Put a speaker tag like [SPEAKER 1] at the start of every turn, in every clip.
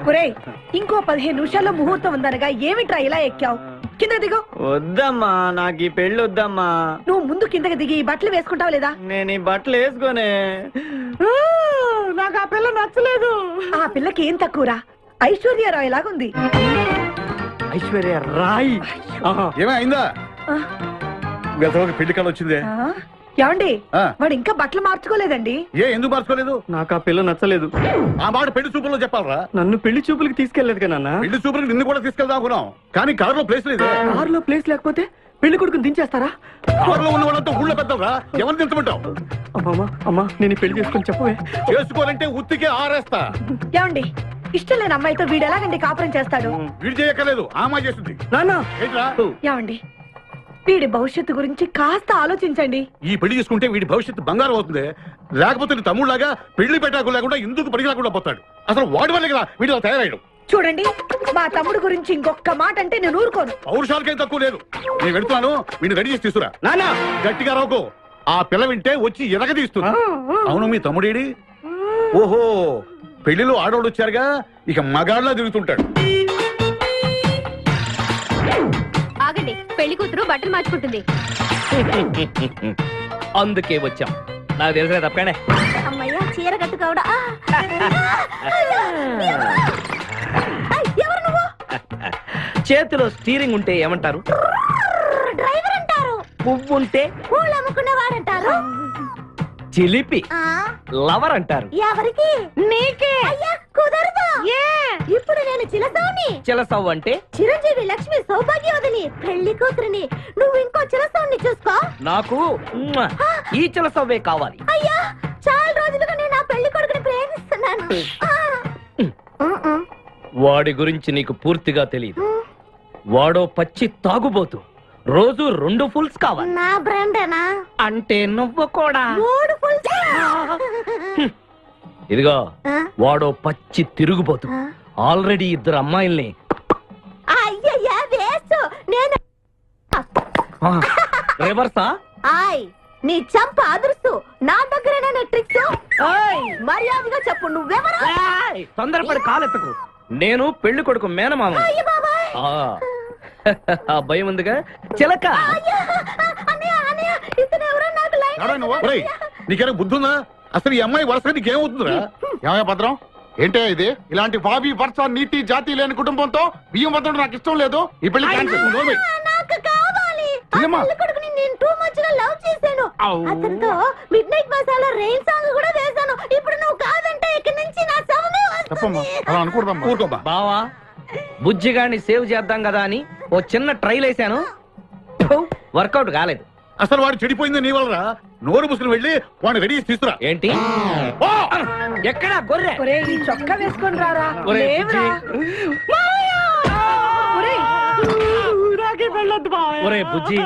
[SPEAKER 1] ఒరేయ్ ఇంకో 15 నిమిషాల్లో ముహూర్తం ఉందనగా ఏమిట్రా ఇలా ఎక్కావు? కింద దిగు.
[SPEAKER 2] వద్దమ్మా, నాకు ఈ పెళ్లి వద్దమ్మా.
[SPEAKER 1] నువ్వు ముందు కిందకి దిగి ఈ బట్టలు వేసుకుంటావు లేదా?
[SPEAKER 2] నేను ఈ బట్టలు వేసుకోనే. నాకు ఆ పిల్ల నచ్చలేదు.
[SPEAKER 1] ఆ పిల్లకి ఏం తక్కువరా? ఐశ్వర్యరాయ్ లాగుంది.
[SPEAKER 2] ఐశ్వర్య రాయ్
[SPEAKER 3] ఏమైందా? పెళ్లి కాలం వచ్చిందే.
[SPEAKER 1] ఏమండి వాడు ఇంకా బట్టలు మార్చుకోలేదండి.
[SPEAKER 3] ఎందుకు మార్చుకోలేదు?
[SPEAKER 2] నాకు ఆ పిల్ల నచ్చలేదు.
[SPEAKER 3] ఆ మాట పెళ్లి చూపుల్లో చెప్పాలరా.
[SPEAKER 2] నన్ను పెళ్లి చూపులకి తీసుకెళ్లేదు కదా.
[SPEAKER 3] పెళ్లి చూపులకి నిన్ను కూడా తీసుకెళ్దాం అనుకున్నాం, కానీ కారులో ప్లేస్ లేదు.
[SPEAKER 2] కారులో ప్లేస్ లేకపోతే పెళ్లి కొడుకుని దించేస్తారా?
[SPEAKER 3] కారులో ఉన్న వాళ్ళంతా ఊళ్ళో పెద్దవరా, ఎవరిని దించమంటావు?
[SPEAKER 2] అమ్మా నేను ఈ పెళ్లి చేసుకుని చెప్పవే.
[SPEAKER 3] చేసుకోవాలంటే ఉత్తికే ఆరేస్తా.
[SPEAKER 1] ఏమండి ఇష్టం లేని అమ్మాయితో వీడు ఎలాగండి కాపురం చేస్తాడు?
[SPEAKER 3] వీడు చేయక్కర్లేదు, ఆ అమ్మాయి చేస్తుంది.
[SPEAKER 1] ఏమండి వీడి భవిష్యత్తు గురించి కాస్త ఆలోచించండి.
[SPEAKER 3] ఈ పెళ్లి చేసుకుంటే వీడి భవిష్యత్తు బంగారం అవుతుంది. లేకపోతే తమ్ముళ్లాగా పెళ్లి పెట్టాకు లేకుండా ఎందుకు పనికి రాకుండా పోతాడు. అసలు వాడి వల్లే కదా వీడిలో తయారయ్యాడు.
[SPEAKER 1] చూడండి మా తమ్ముడు గురించి ఇంకొక మాట అంటే నేను ఊరుకోను.
[SPEAKER 3] పౌరుషాలకేం తక్కువ లేదు. నేను వెళ్తున్నాను, వీడిని రెడీ చేసి తీసుకురా.
[SPEAKER 2] నానా
[SPEAKER 3] గట్టిగా రావుకో, ఆ పిల్ల వింటే వచ్చి ఎరగదీస్తున్నా. అవును, మీ తమ్ముడేడి? ఓహో, పెళ్లిలో ఆడవాడు వచ్చారుగా, ఇక మగాళ్ళ తిరుగుతుంటాడు.
[SPEAKER 4] ఆగండి, పెళ్లి కూతురు బట్టలు మార్చుకుంటుంది.
[SPEAKER 2] అందుకే వచ్చాం. నాకు తెలిసిన తప్పగానే.
[SPEAKER 4] అమ్మయ్య చీర కట్టుకోవడా? ఎవరు నువ్వు?
[SPEAKER 2] చేతిలో స్టీరింగ్ ఉంటే ఏమంటారు?
[SPEAKER 4] డ్రైవర్ అంటారు.
[SPEAKER 2] పువ్వు ఉంటే
[SPEAKER 4] పూలు అమ్ముకునేవాడంటారు.
[SPEAKER 2] చిలిపి లవర్ అంటారు.
[SPEAKER 4] ఎవరికి? నీకే. అయ్యా కుదరదు. ఇప్పుడు నేను చిలసౌని.
[SPEAKER 2] చిలసవ్ అంటే
[SPEAKER 4] చిరంజీవి లక్ష్మి సౌభాగ్యవతిని, పెళ్లి కూతురిని. నువ్వు ఇంకో చిలసౌని చూసుకో.
[SPEAKER 2] నాకు ఈ చిలసవ్వే కావాలి.
[SPEAKER 4] అయ్యా చాలా రోజులుగా నేను ఆ పెళ్లి కొడుకుని ప్రేమిస్తున్నాను.
[SPEAKER 2] వాడి గురించి నీకు పూర్తిగా తెలియదు. వాడో పచ్చి తాగుబోతు. రోజు 2 ఫుల్స్ కావాలి.
[SPEAKER 4] నా బ్రాండేనా?
[SPEAKER 2] అంటే నువ్వు కూడా
[SPEAKER 4] 3 ఫుల్స్.
[SPEAKER 2] ఇదిగో వాడో పచ్చి తిరుగుబోతు. ఆల్రెడీ 2 అమ్మాయిల్ని.
[SPEAKER 4] అయ్యయ్యా వేస్ట్. నేను
[SPEAKER 2] రివర్సా?
[SPEAKER 4] ఆయ్ నీ చంప అదుర్సు. నా దగ్గరేనా ట్రిక్స్? మర్యాదగా చెప్పు, నువ్వెవరు?
[SPEAKER 2] తొందరపడి కాలెత్తకు. నేను పెళ్లి కొడుకు మేనమామ. ఆ భయం ఉందిగా చిలక.
[SPEAKER 3] నీకేనా బుద్ధుందా? అసలు ఈ అమ్మాయి వరుసగా నీకేమవుతుందిరా? ఏమయ్య భద్రం, ఏంటే ఇది? ఇలాంటి బాబీ వరుస నీతి జాతి లేని కుటుంబంతో బియ్యం వద్దడం నాకు ఇష్టం లేదు. ఈ పెళ్లి క్యాన్సిల్.
[SPEAKER 4] నాకు కావాలి. పెళ్లి కొడుకుని నేను టూ మచ్ గా లవ్ చేశాను. అతనితో mid night masala rain song కూడా వేశాను. ఇప్పుడు నువ్వు కాదంటే ఇక్కడి నుంచి నా శవమే వస్తుంది.
[SPEAKER 2] బావా, బుజ్జిగాడిని సేవ్ చేద్దాం కదా అని ఓ చిన్న ట్రైల్ వేసాను, వర్కౌట్ కాలేదు.
[SPEAKER 3] అసలు వాడు చెడిపోయింది నీ వల్ల. నోరు ముసుకుని వెళ్ళి వాడిని రెడీ చేసి తీసుకురా.
[SPEAKER 2] ఏంటి? ఎక్కడ గొర్రె?
[SPEAKER 1] ఒరేయ్ ఈ చొక్కా వేసుకొని రారా.
[SPEAKER 2] ఒరే బుజ్జి,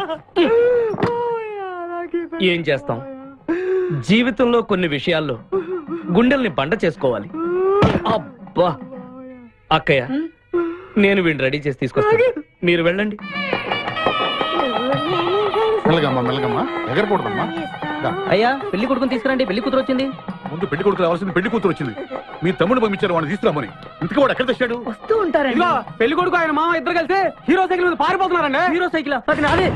[SPEAKER 2] ఏం చేస్తాం? జీవితంలో కొన్ని విషయాల్లో గుండెల్ని బండ చేసుకోవాలి. అబ్బా అక్కయ్య, నేను వీడిని రెడీ చేసి తీసుకొస్తాను, మీరు వెళ్ళండి.
[SPEAKER 3] మెల్లగమ్మా మెల్లగమ్మా, ఎగరకూడదమ్మా.
[SPEAKER 2] అయ్యా పెళ్లి కొడుకుని తీసుకురండి, పెళ్లి కూతురు వచ్చింది.
[SPEAKER 3] ముందు పెళ్లి కొడుకు రావాల్సింది, పెళ్లి కూతురు వచ్చింది. మీ తమ్ముడు పంపించారు వాడిని తీసుకురామని. ఇంతకీ వాడు ఎక్కడ తెచ్చాడు?
[SPEAKER 1] వస్తూ ఉంటారండి.
[SPEAKER 2] పెళ్లి కొడుకు ఆయన మామ ఇద్దరు కలిసి హీరో సైకిల్ మీద పారిపోతున్నారండి. హీరో సైకిల్ అదే.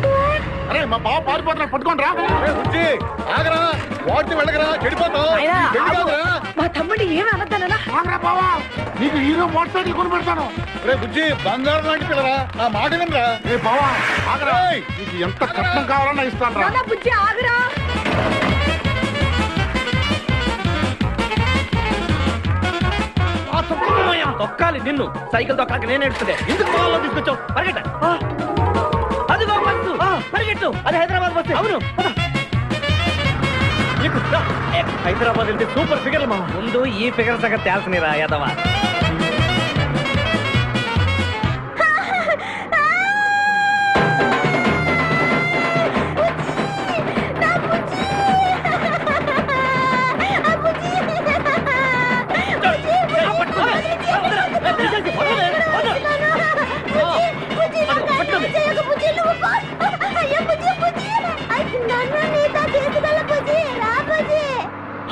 [SPEAKER 3] అరే మా బావ పారిపోతున్నా, పట్టుకోండి రా. ఆగరా, వాడిని వెళ్ళగరా, చెడిపోతావు.
[SPEAKER 1] మా తమ్ముడు ఏమి అనద్దనా?
[SPEAKER 3] నీకు హీరో మోటార్ సైకిల్ కొని పెడతాను. రే బుజ్జి, బంగారం లాంటి పిల్లరా, నా మాట వినరా. రే బావా ఆగరా, నీకు ఎంత కట్నం కావాలన్నా ఇస్తాను రా.
[SPEAKER 1] బుజ్జి ఆగరా.
[SPEAKER 2] తొక్కాలి నిన్ను, సైకిల్ తొక్కాక నేను ఎడుతుందే. ఎందుకు పొలంలో తీసుకొచ్చావు? పరిగెట్ట. అది బస్సు, పరిగెట్టు. అది హైదరాబాద్ బస్సు. అవును, హైదరాబాద్ వెళ్తే సూపర్ ఫిగర్ మా. ముందు ఈ ఫిగర్ సగం తేల్సని రా యాదవా.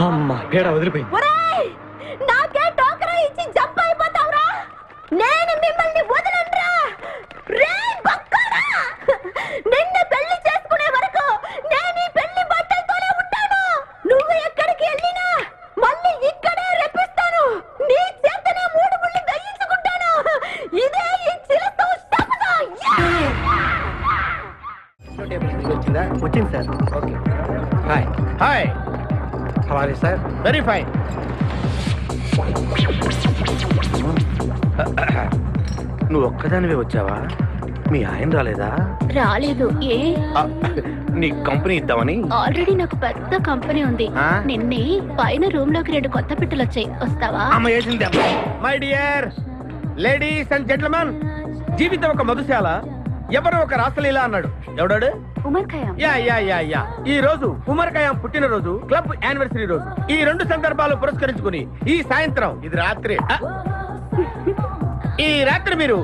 [SPEAKER 2] అమ్మా పేడ వదిలిపోయింది.
[SPEAKER 4] నాకే టోకరా ఇచ్చి జంప్ అయిపోతావురా.
[SPEAKER 5] Hi
[SPEAKER 6] how are you sir.
[SPEAKER 5] Very fine.
[SPEAKER 6] నువ్వు ఒక్కదానివే వచ్చావా? మీ ఆయన రాలేదా?
[SPEAKER 4] రాలేదు. ఏ
[SPEAKER 6] నీ కంపెనీ ఇద్దామని.
[SPEAKER 4] ఆల్రెడీ నాకు పెద్ద కంపెనీ ఉంది.
[SPEAKER 6] ఆ?
[SPEAKER 4] నిన్నే పైన రూమ్ లోకి 2 కొత్త పిట్టలు వచ్చాయి. వస్తావా?
[SPEAKER 6] అమ్మ వేసింది.
[SPEAKER 5] My dear ladies and gentlemen, జీవితం ఒక మధుశాల, ఎవరు ఒక రాసలీల అన్నాడు. ఎవడాడు?
[SPEAKER 4] Omar Khayyam.
[SPEAKER 5] Yeah yeah yeah yeah. ఈ రోజు ఉమర్ ఖయాం పుట్టినరోజు, క్లబ్ యానివర్సరీ రోజు. ఈ 2 సందర్భాలు పురస్కరించుకుని ఈ సాయంత్రం, ఇది రాత్రి, ఈ రాత్రి మీరు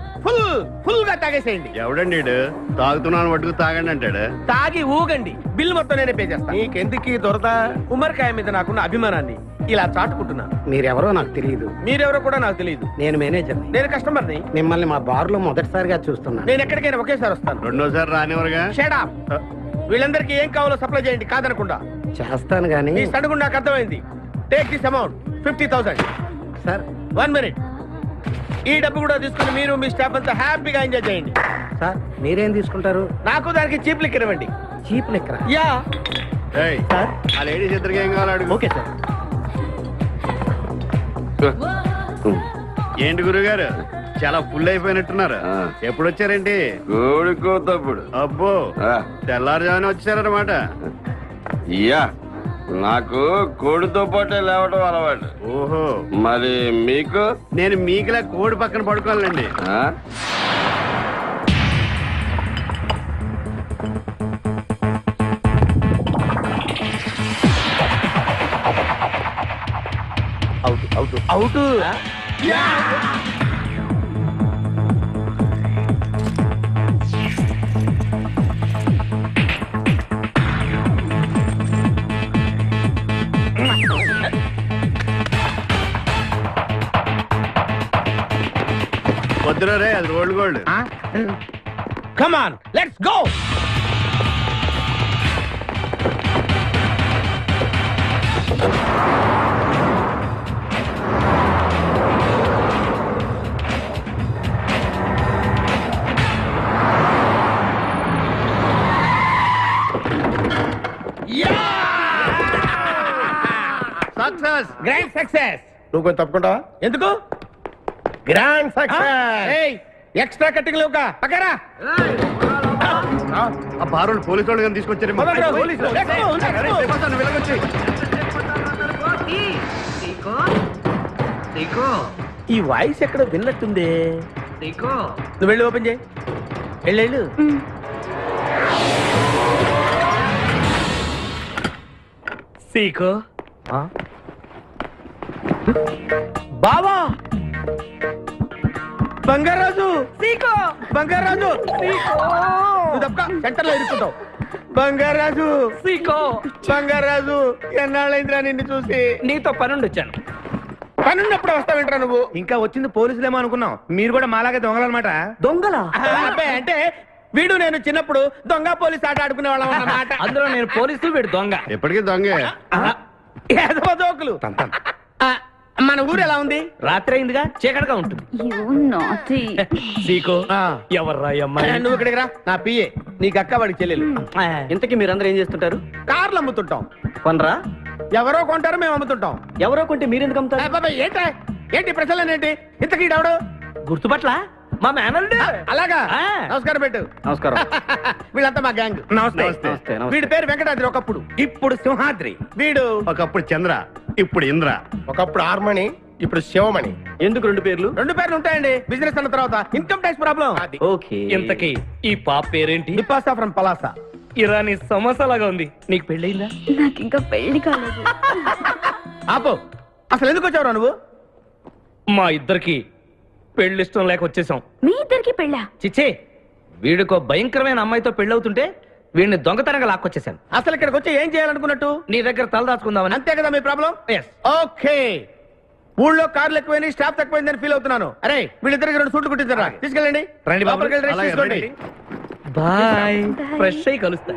[SPEAKER 5] ఫుల్ గా తాగేసేయండి.
[SPEAKER 7] ఎవడండి తాగుతున్నాను మటుకు తాగండి అంటాడు.
[SPEAKER 5] తాగి ఊగండి, బిల్ మొత్తం నేనే పే చేస్తాను.
[SPEAKER 6] నీకెందుకు దొరదా?
[SPEAKER 5] ఉమర్ ఖయాం మీద నాకున్న అభిమానాన్ని ఇలా చాటుకుంటున్నాను.
[SPEAKER 6] మీరెవరో నాకు తెలియదు.
[SPEAKER 5] మీరెవరో కూడా నాకు తెలియదు.
[SPEAKER 6] నేను మేనేజర్ని.
[SPEAKER 5] నేను కస్టమర్ని.
[SPEAKER 6] మిమ్మల్ని మా బార్ లో మొదటిసారిగా చూస్తున్నా.
[SPEAKER 5] నేను ఎక్కడికైనా ఒకేసారి వస్తాను.
[SPEAKER 7] రెండోసారి రానివరుగా.
[SPEAKER 5] Shut up. వీళ్ళందరికీ ఏం కావాలో సప్లై చేయండి, కాదనకుండా.
[SPEAKER 6] చేస్తాను గానీ.
[SPEAKER 5] ఈ సడుగు నాకు అర్థమైంది. Take this amount 50,000.
[SPEAKER 6] Sir
[SPEAKER 5] 1 minute. ఈ డబ్బు కూడా తీసుకుని మీరు మీ స్టాఫ్ అంతా హ్యాపీగా ఎంజాయ్ చేయండి.
[SPEAKER 6] సార్ మీరేం తీసుకుంటారు?
[SPEAKER 5] నాకు దానికి చీప్ లిక్కర్ ఇవ్వండి.
[SPEAKER 6] చీప్ లెక్కర.
[SPEAKER 5] యా.
[SPEAKER 7] ఏయ్,
[SPEAKER 6] సార్
[SPEAKER 7] ఆ లేడీస్ ఇద్దరికి ఏం కావాలి అడుగు.
[SPEAKER 6] Okay sir.
[SPEAKER 7] ఏంటి గురుగారు చాలా ఫుల్ అయిపోయినట్టున్నారు. ఎప్పుడు వచ్చారేంటి?
[SPEAKER 8] కోడికోతప్పుడు
[SPEAKER 7] అబ్బో, తెల్లారుజామున వచ్చారన్నమాట.
[SPEAKER 8] ఇయ్యా నాకు కోడితో పాటే లేవటం అలవాటు.
[SPEAKER 7] ఓహో,
[SPEAKER 8] మరి మీకు?
[SPEAKER 7] నేను మీకులా కోడి పక్కన పడుకోవాలండి.
[SPEAKER 8] ఆ?
[SPEAKER 5] అవుట్.
[SPEAKER 7] వద్దురా రే, అది rolled gold.
[SPEAKER 5] Come on, let's go.
[SPEAKER 7] Success.
[SPEAKER 5] Grand success.
[SPEAKER 6] నువ్వు కొంచెం తప్పుకుంటావా?
[SPEAKER 5] ఎందుకు?
[SPEAKER 6] Grand success.
[SPEAKER 5] ఎక్స్ట్రా కట్టింగ్ లేవుగా పక్కరా.
[SPEAKER 7] ఆ బారోళ్ళు పోలీసు వాళ్ళు కానీ తీసుకొచ్చారు.
[SPEAKER 5] మొదలు రా, పోలీసులు. Let's go, let's go. ఈ వాయిస్ ఎక్కడ విన్నట్టుంది. నువ్వు వెళ్ళి ఓపెన్ చేయి. వెళ్ళు.
[SPEAKER 2] సీకో
[SPEAKER 5] బావా, బంగారాజు. సీకో బంగారాజు. నువ్వు తప్ప సెంటర్ లో ఇరుక్కుంటావు. బంగారాజు,
[SPEAKER 2] సీకో
[SPEAKER 5] బంగారాజు, ఎన్నాళ్ళైందిరా నిన్ను చూసి.
[SPEAKER 2] నీతో పనుండి వచ్చాను.
[SPEAKER 5] పనున్నప్పుడు వస్తావేంట్రా నువ్వు?
[SPEAKER 6] ఇంకా వచ్చింది పోలీసులేమో అనుకున్నాం. మీరు కూడా మాలాగే దొంగలన్నమాట.
[SPEAKER 2] దొంగలా?
[SPEAKER 5] అబ్బాయి, అంటే వీడు నేను చిన్నప్పుడు దొంగ పోలీస్ ఆట ఆడుకునే వాళ్ళం అన్నమాట.
[SPEAKER 2] అందులో నేను పోలీసు, వీడు దొంగ.
[SPEAKER 7] ఎప్పటికీ దొంగే.
[SPEAKER 5] ఏదో జోకులు. ఆ, మన ఊరు ఎలా ఉంది?
[SPEAKER 2] రాత్రి అయిందిగా, చీకటిగా ఉంటుంది. సీకో ఎవర్రా ఈ అమ్మాయి?
[SPEAKER 5] నువ్వు ఇక్కడికి రా, నా పిఏ. నీకు అక్క, వాడికి చెల్లెలు.
[SPEAKER 6] ఇంతకీ మీరందరూ ఏం చేస్తుంటారు?
[SPEAKER 5] కార్లు అమ్ముతుంటాం.
[SPEAKER 6] కొనరా?
[SPEAKER 5] ఎవరో కొంటారు, మేము అమ్ముతుంటాం.
[SPEAKER 6] ఎవరో కొంటే మీరెందుకు అమ్ముతారు?
[SPEAKER 5] బాబాయ్, ఏంటి ప్రశ్నలేంటి? ఇంతకీ ఈడెవడు?
[SPEAKER 2] గుర్తుపట్ల మా మేనల్లుడు.
[SPEAKER 5] అలాగా?
[SPEAKER 2] ఆ.
[SPEAKER 5] నమస్కారం పెట్టు.
[SPEAKER 6] నమస్కారం.
[SPEAKER 5] వీళ్ళంతా మా గ్యాంగ్.
[SPEAKER 6] నమస్తే.
[SPEAKER 5] వీడి పేరు వెంకటాద్రి, ఒకప్పుడు. ఇప్పుడు సింహాద్రి. వీడు
[SPEAKER 7] ఒకప్పుడు చంద్ర, ఇప్పుడు ఇంద్ర.
[SPEAKER 6] ఒకప్పుడు ఆర్మణి, ఇప్పుడు శివమణి. ఎందుకు 2 పేర్లు?
[SPEAKER 5] 2 పేర్లు ఉంటాయండి. బిజినెస్ అన్న తర్వాత ఇన్కమ్ ట్యాక్స్ ప్రాబ్లం.
[SPEAKER 6] ఓకే.
[SPEAKER 2] ఇంతకీ ఈ పాప పేరేంటి?
[SPEAKER 5] నిపాసా ఫ్రమ్ పలాసా.
[SPEAKER 2] ఇరానీ సమస్యలాగా ఉంది. నీకు పెళ్ళయిందా?
[SPEAKER 4] నాకు ఇంకా పెళ్లి కాలేదు.
[SPEAKER 5] ఆపో, అసలు ఎందుకు వచ్చావురా నువ్వు?
[SPEAKER 2] మా ఇద్దరికి పెళ్లి ఇష్టం లేక వచ్చేసాం.
[SPEAKER 4] మీ ఇద్దరికి పెళ్ళా?
[SPEAKER 2] చిచ్చే, వీడికో భయంకరమైన అమ్మాయితో పెళ్ళవుతుంటే వీడిని దొంగతనంగా లాక్కొచ్చేసాను.
[SPEAKER 5] అసలు ఇక్కడికి వచ్చి ఏం చేయాలనుకున్నట్టు?
[SPEAKER 2] నీ దగ్గర తలదాచుకుందామని.
[SPEAKER 5] అంతే కదా మీ ప్రాబ్లం?
[SPEAKER 2] Yes.
[SPEAKER 5] ఓకే. ఊళ్ళో కార్లు ఎక్కువైంది, స్టాఫ్ తక్కువైందని ఫీల్ అవుతున్నాను. అరే, వీళ్ళిద్దరికి 2 సూట్లు కుట్టించారా? తీసుకెళ్ళండి.
[SPEAKER 2] రండి బాబు.
[SPEAKER 5] లోపలికి వెళ్ళి rest
[SPEAKER 7] అలాగే,
[SPEAKER 5] తీసుకోండి.
[SPEAKER 7] రండి.
[SPEAKER 2] బాయ్. ఫ్రెష్ అయ్యి కలుస్తా.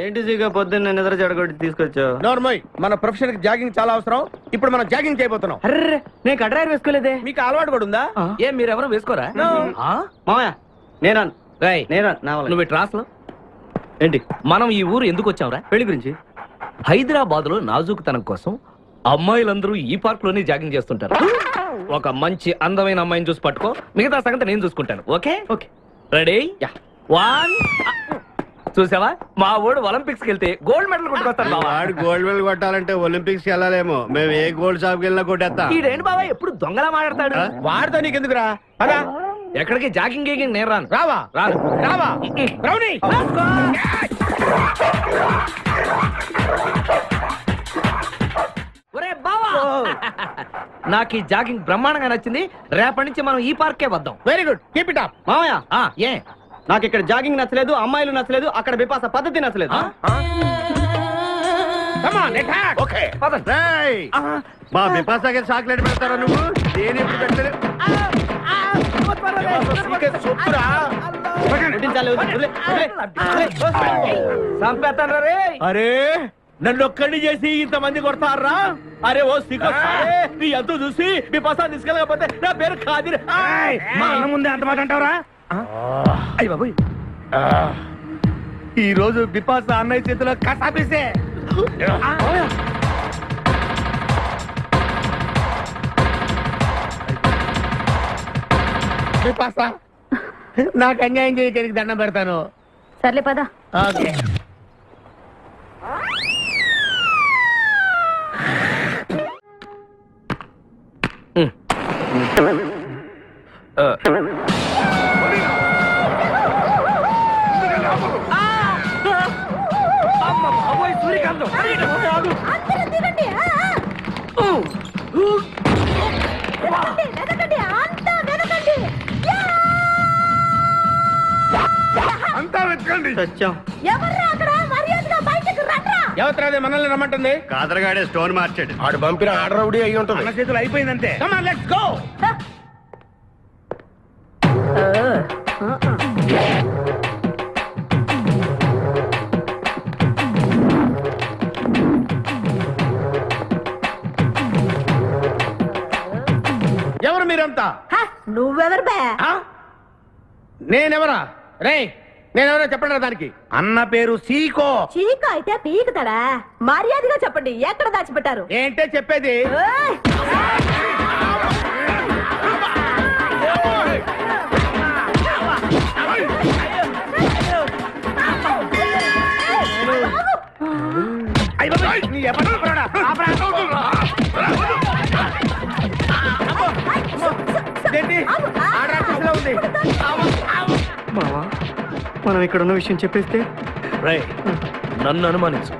[SPEAKER 6] ఏంటి సీగా పొద్దున్న నిద్ర చెడగొట్టి తీసుకొచ్చావు?
[SPEAKER 5] నోర్మోయ్, మన ప్రొఫెషన్ కి జాగింగ్ చాలా అవసరం. ఇప్పుడు మనం జాగింగ్ చేయబోతున్నాం.
[SPEAKER 6] అర్రే, నేను కడ్రాయర్ వేసుకోలేదే.
[SPEAKER 5] మీకు అలవాటు కూడా ఉందా?
[SPEAKER 2] ఏం మీరెవరు వేసుకోరా?
[SPEAKER 5] No.
[SPEAKER 2] ఆ?
[SPEAKER 6] మామయ్య నేరాను.
[SPEAKER 2] రేయ్,
[SPEAKER 6] నేరా నా వల్ల.
[SPEAKER 2] నువ్వు ట్రాస్ లో
[SPEAKER 6] ఏంటి?
[SPEAKER 2] మనం ఈ ఊరు ఎందుకు వచ్చావురా?
[SPEAKER 6] పెళ్లి గురించి.
[SPEAKER 2] హైదరాబాద్ లో నాజూకుతనం కోసం అమ్మాయిలందరూ ఈ పార్క్ లోనే జాగింగ్ చేస్తుంటారు. ఒక మంచి అందమైన అమ్మాయిని చూసి పట్టుకో, మిగతా సంగతి నేను చూసుకుంటాను. Okay
[SPEAKER 5] okay
[SPEAKER 2] ready? వన్. చూసావా, మా వాడు ఒలింపిక్స్ కి వెళ్తే గోల్డ్ మెడల్ కొట్టుకొస్తాడు బావా.
[SPEAKER 7] వాడు గోల్డ్ మెడల్ కొట్టాలంటే ఒలింపిక్స్ కి వెళ్ళాలేమో. మేము ఏ గోల్డ్ షాప్ కి వెళ్ళినా కొట్టేస్తాం.
[SPEAKER 2] ఈడేంటి బావా ఎప్పుడు దొంగలా మాట్లాడతాడు?
[SPEAKER 5] వాడితో నీకెందుకురా? అదా
[SPEAKER 2] ఎక్కడికి జాగింగ్ గీగింగ్ నేను రాను.
[SPEAKER 5] రావా
[SPEAKER 2] రాను.
[SPEAKER 5] రావా రౌడీ.
[SPEAKER 2] ఒరే బావా, నాకు ఈ జాగింగ్ బ్రహ్మాండంగా నచ్చింది. రేపటి నుంచి మనం ఈ పార్కే వద్దాం.
[SPEAKER 5] Very good, keep it up.
[SPEAKER 6] మామయ్య
[SPEAKER 2] ఏ
[SPEAKER 6] నాకు ఇక్కడ జాగింగ్ నచ్చలేదు, అమ్మాయిలు నచ్చలేదు, అక్కడ బిపాస పద్ధతి నచ్చలేదు.
[SPEAKER 5] Come on attack.
[SPEAKER 3] ఓకే
[SPEAKER 2] పదండి.
[SPEAKER 7] రేయ్, మా బిపాసాకి చాక్లెట్ పెడతారా నువ్వు? నేను ఎప్పుడు పెట్టలేదు.
[SPEAKER 6] పుట్టించాలి, వదిలే, వదిలే.
[SPEAKER 2] చంపేస్తాను రే.
[SPEAKER 5] అరే నన్ను ఒక్కడిని చేసి ఇంతమంది కొడతారా? అరే ఓ సిగ్గు నీ ఎంతో చూసి మీ పసా తీసుకెళ్ళకపోతే నా పేరు ఖాదీర్.
[SPEAKER 6] మా అన్న ముందే అంత మాట అంటావరా?
[SPEAKER 5] అయ్య బాబోయ్, ఈ రోజు బిపాస అన్నయ్య చేతిలో కసాపిస్తే. బిపాస నాకు అన్యాయం చేయడానికి దండం పెడతాను.
[SPEAKER 4] సర్లే పద.
[SPEAKER 5] ఓకే
[SPEAKER 2] అమ్మ బాబోయ్, సూర్యకాంతం.
[SPEAKER 4] అందరూ దిగండి. వెనకండి, అంతా వెనకండి.
[SPEAKER 3] అంతా వెతకండి.
[SPEAKER 6] సత్యం
[SPEAKER 4] ఎవర్రా అక్కడ? మర్యాదగా బయటకు రండ్రా.
[SPEAKER 5] ఎవరిది మనల్ని రమ్మంటుంది?
[SPEAKER 7] కాదరగాడే స్టోన్ మార్చాడు.
[SPEAKER 3] ఆడు పంపిన ఆర్డర్ రౌడీ అయి ఉంటుంది.
[SPEAKER 5] మన చేతులు అయిపోయిందంటే. Come on, let's go. ఎవరు మీరంతా?
[SPEAKER 4] హ, నువ్వెవరు బే?
[SPEAKER 5] ఆ? నేనెవరా? రే నేనెవరో చెప్పండి దానికి.
[SPEAKER 6] అన్న పేరు సీకో.
[SPEAKER 4] చీక అయితే పీకుతాడా? మర్యాదగా చెప్పండి, ఎక్కడ దాచిపెట్టారు?
[SPEAKER 5] ఏంటే చెప్పేది?
[SPEAKER 4] ఏయ్!
[SPEAKER 5] అయ్య బాబోయ్, నీ ఎవరు అనుకున్నాడా? ఇదేంటి? ఆర్డర్ ఆఫీసులో ఉంది.
[SPEAKER 6] మావా మనం ఇక్కడ ఉన్న విషయం చెప్పేస్తే
[SPEAKER 2] రేయ్, నన్ను అనుమానించు,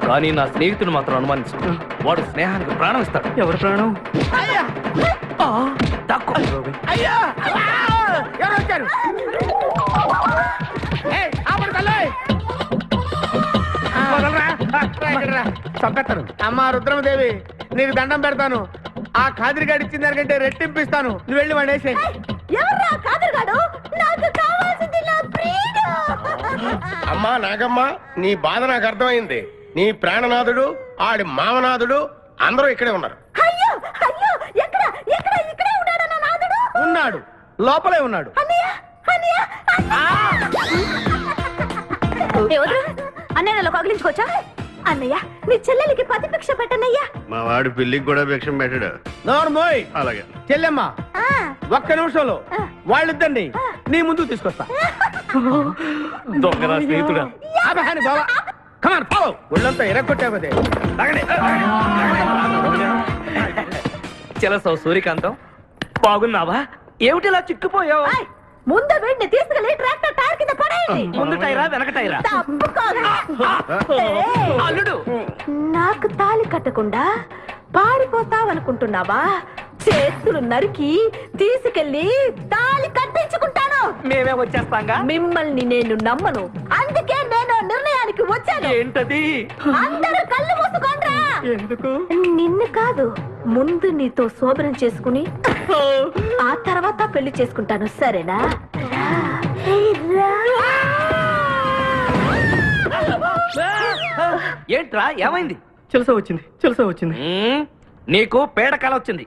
[SPEAKER 2] కానీ నా స్నేహితుడు మాత్రం అనుమానించు. వాడు స్నేహానికి ప్రాణం ఇస్తాడు.
[SPEAKER 6] ఎవరి ప్రాణం?
[SPEAKER 5] అయ్యా
[SPEAKER 2] తక్కువ.
[SPEAKER 5] అయ్యా అబ్బా! ఎవరు వచ్చారు? ఏయ్, ఆపండి తల్లి. వదలరా. ఇక్కడ రా. చంపేస్తాను. అమ్మా రుద్రమదేవి, నీకు దండం పెడతాను. ఆ ఖాదిరిగాడు ఇచ్చిన దానికంటే రెట్టింపిస్తాను. నువ్వు వెళ్ళి వాడు వేసేయ్.
[SPEAKER 4] ఎవర్రా కాదరుగాడు? నాకు కావాల్సింది నా ప్రియుడు.
[SPEAKER 3] అమ్మా నాగమ్మ, నీ బాధ నాకు అర్థమైంది. నీ ప్రాణనాథుడు, ఆడి మామనాథుడు అందరూ ఇక్కడే ఉన్నారు.
[SPEAKER 4] అయ్యో అయ్యో, ఎక్కడ ఎక్కడ ఇక్కడే ఉన్నాడు నా నాదుడు.
[SPEAKER 5] ఉన్నాడు, లోపలే ఉన్నాడు.
[SPEAKER 4] అన్నయ్య అన్నయ్య అన్నయ్య కగిలించుకోవచ్చా? అన్నయ్య నీ చెల్లెలికి పతి భిక్ష పెట్టనయ్యా.
[SPEAKER 7] మా వాడు పిల్లికి కూడా భిక్షం పెట్టాడు.
[SPEAKER 5] నోర్మోయ్.
[SPEAKER 7] అలాగే
[SPEAKER 5] చెల్లెమ్మ, ఒక్క నిమిషంలో వాళ్ళిద్దండి నీ ముందుకు తీసుకొస్తా.
[SPEAKER 2] దొంగరా స్నేహితుడా.
[SPEAKER 5] ఆపహాని బావా. Come on follow. ఒళ్ళంతా ఎరగొట్టావదే.
[SPEAKER 2] చెలసవు సూర్యకాంతం, బాగున్నావా? ఏమిటిలా చిక్కుపోయావు?
[SPEAKER 4] ఏయ్, ముందు వీడిని తీసుకెళ్లి ట్రాక్టర్ టైర్ కింద పడేయండి.
[SPEAKER 2] ముందు టైరా వెనక టైరా?
[SPEAKER 4] తప్పుకోదు. ఏయ్,
[SPEAKER 2] అల్లుడు,
[SPEAKER 4] నాకు తాళి కట్టకుండా పారిపోతావనుకుంటున్నావా? చేతులు నరికి తీసుకెళ్లి తాళి కట్టించుకుంటాను.
[SPEAKER 2] మేమే వచ్చేస్తాంగా.
[SPEAKER 4] మిమ్మల్ని నేను నమ్మను, అందుకే నేను నిర్ణయానికి వచ్చాను.
[SPEAKER 2] ఏంటది?
[SPEAKER 4] అందరూ కళ్ళు మూసుకోండ్రా.
[SPEAKER 2] ఎందుకు?
[SPEAKER 4] నిన్ను కాదు, ముందు నీతో శోభనం చేసుకుని ఆ తర్వాత పెళ్లి చేసుకుంటాను, సరేనా?
[SPEAKER 2] ఏంట్రా, ఏమైంది?
[SPEAKER 6] చిలస వచ్చింది, చిలస వచ్చింది.
[SPEAKER 2] నీకు పేడ కల వచ్చింది.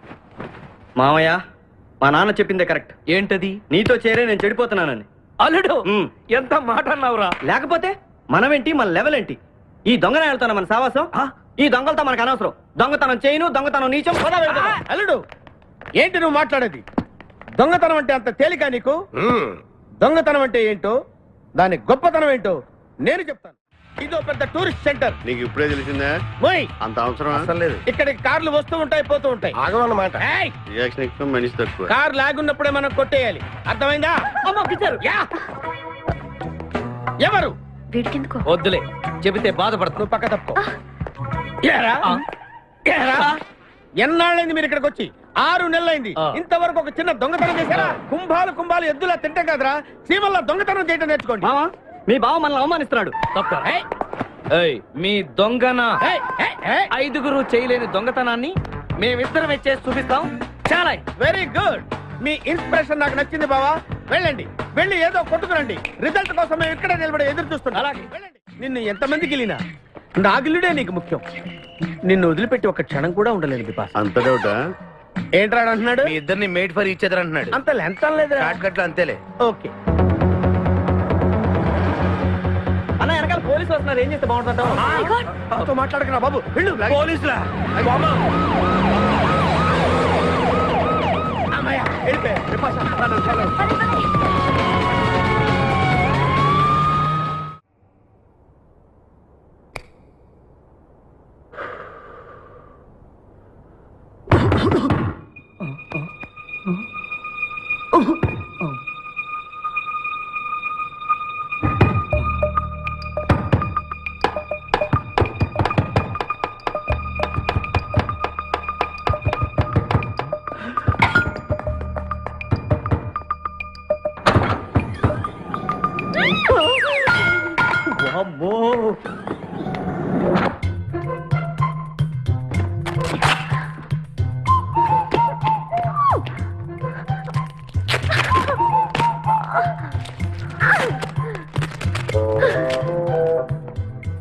[SPEAKER 6] మామయ్య, మా నాన్న చెప్పిందే కరెక్ట్.
[SPEAKER 2] ఏంటది?
[SPEAKER 6] నీతో చేరే నేను చెడిపోతున్నానని.
[SPEAKER 2] అల్లుడు,
[SPEAKER 6] మ్.
[SPEAKER 2] ఎంత మాట అన్నావురా?
[SPEAKER 6] లేకపోతే మనమేంటి, మన లెవెల్ ఏంటి? ఈ దొంగనే వెళ్తాను మన సావాసం ఈ దొంగలతో మనకు అనవసరం. దొంగతనం చేయను, దొంగతనం నీచం. పద వెళ్దాం.
[SPEAKER 5] అల్లుడు ఏంటి నువ్వు మాట్లాడేది? దొంగతనం అంటే అంత తేలిక నీకు? దొంగతనం అంటే ఏంటో, దాని గొప్పతనం ఏంటో నేను చెప్తాను. ఇదో పెద్ద టూరిస్ట్ సెంటర్.
[SPEAKER 7] నీకు ఇప్పుడే తెలిసిందా?
[SPEAKER 5] ఓయ్,
[SPEAKER 7] అంత అవసరం అసలు లేదు.
[SPEAKER 5] ఇక్కడికి కార్లు వస్తూ ఉంటాయి, పోతూ ఉంటాయి.
[SPEAKER 7] ఆగమన్నమాట.
[SPEAKER 5] ఏయ్,
[SPEAKER 7] రియాక్షన్ ఎక్కువ, మనిషి తక్కువ.
[SPEAKER 5] కార్ లాగున్నప్పుడే మనం కొట్టేయాలి, అర్థమైందా? యా. ఎవరు?
[SPEAKER 4] వీడికెందుకో
[SPEAKER 2] వద్దులే, చెబితే బాధపడుతున్నావు.
[SPEAKER 5] నువ్వు పక్క తప్పుకో. ఏరా? ఏరా? ఎన్నాళ్ళైంది మీరు ఇక్కడికి వచ్చి? 6 నెలలైంది. ఇంతవరకు ఒక చిన్న దొంగతనం చేశారా? కుంభాలు కుంభాలు ఎద్దులా తింటాం కదరా, సీమల్లా దొంగతనం చేయడం నేర్చుకోండి.
[SPEAKER 6] మావా, మీ బావ మనల్ని అవమానిస్తున్నాడు.
[SPEAKER 2] తప్ప. ఏయ్, మీ దొంగన
[SPEAKER 5] ఏయ్, ఏయ్, ఏయ్.
[SPEAKER 2] 5గురు చేయలేని దొంగతనాన్ని మేమిద్దరం చేసి చూపిస్తాం. చాలా
[SPEAKER 5] వెరీ గుడ్. మీ ఇన్స్పిరేషన్ నాకు నచ్చింది బావా. వెళ్ళండి, వెళ్ళి ఏదో కొట్టుకురండి. రిజల్ట్ కోసం మేము ఇక్కడే నిలబడి ఎదురు చూస్తున్నాం. అలాగే వెళ్ళండి. నిన్ను ఎంతమంది గిలినా నా గిల్లుడే నీకు ముఖ్యం. నిన్ను వదిలిపెట్టి ఒక క్షణం కూడా ఉండలేదు బిపాస్.
[SPEAKER 7] అంత డౌటా?
[SPEAKER 5] ఏంట్రా అంటున్నాడు?
[SPEAKER 6] మీ ఇద్దరిని మేడ్ ఫర్ ఈచ్ అదర్ అంటున్నాడు.
[SPEAKER 5] అంత లెంత్ లేదు.
[SPEAKER 6] షార్ట్ కట్ లో అంతేలే.
[SPEAKER 5] ఓకే.
[SPEAKER 6] అన్న వెనకాల పోలీసులు వస్తున్నారు, ఏం చేస్తే బాగుంటుంటావు?
[SPEAKER 5] నాతో మాట్లాడకరా బాబు. వెళ్ళు.
[SPEAKER 6] పోలీసులా?
[SPEAKER 5] అమ్మయ్య, వెళ్ళిపోయారు. బిపాస, చలో.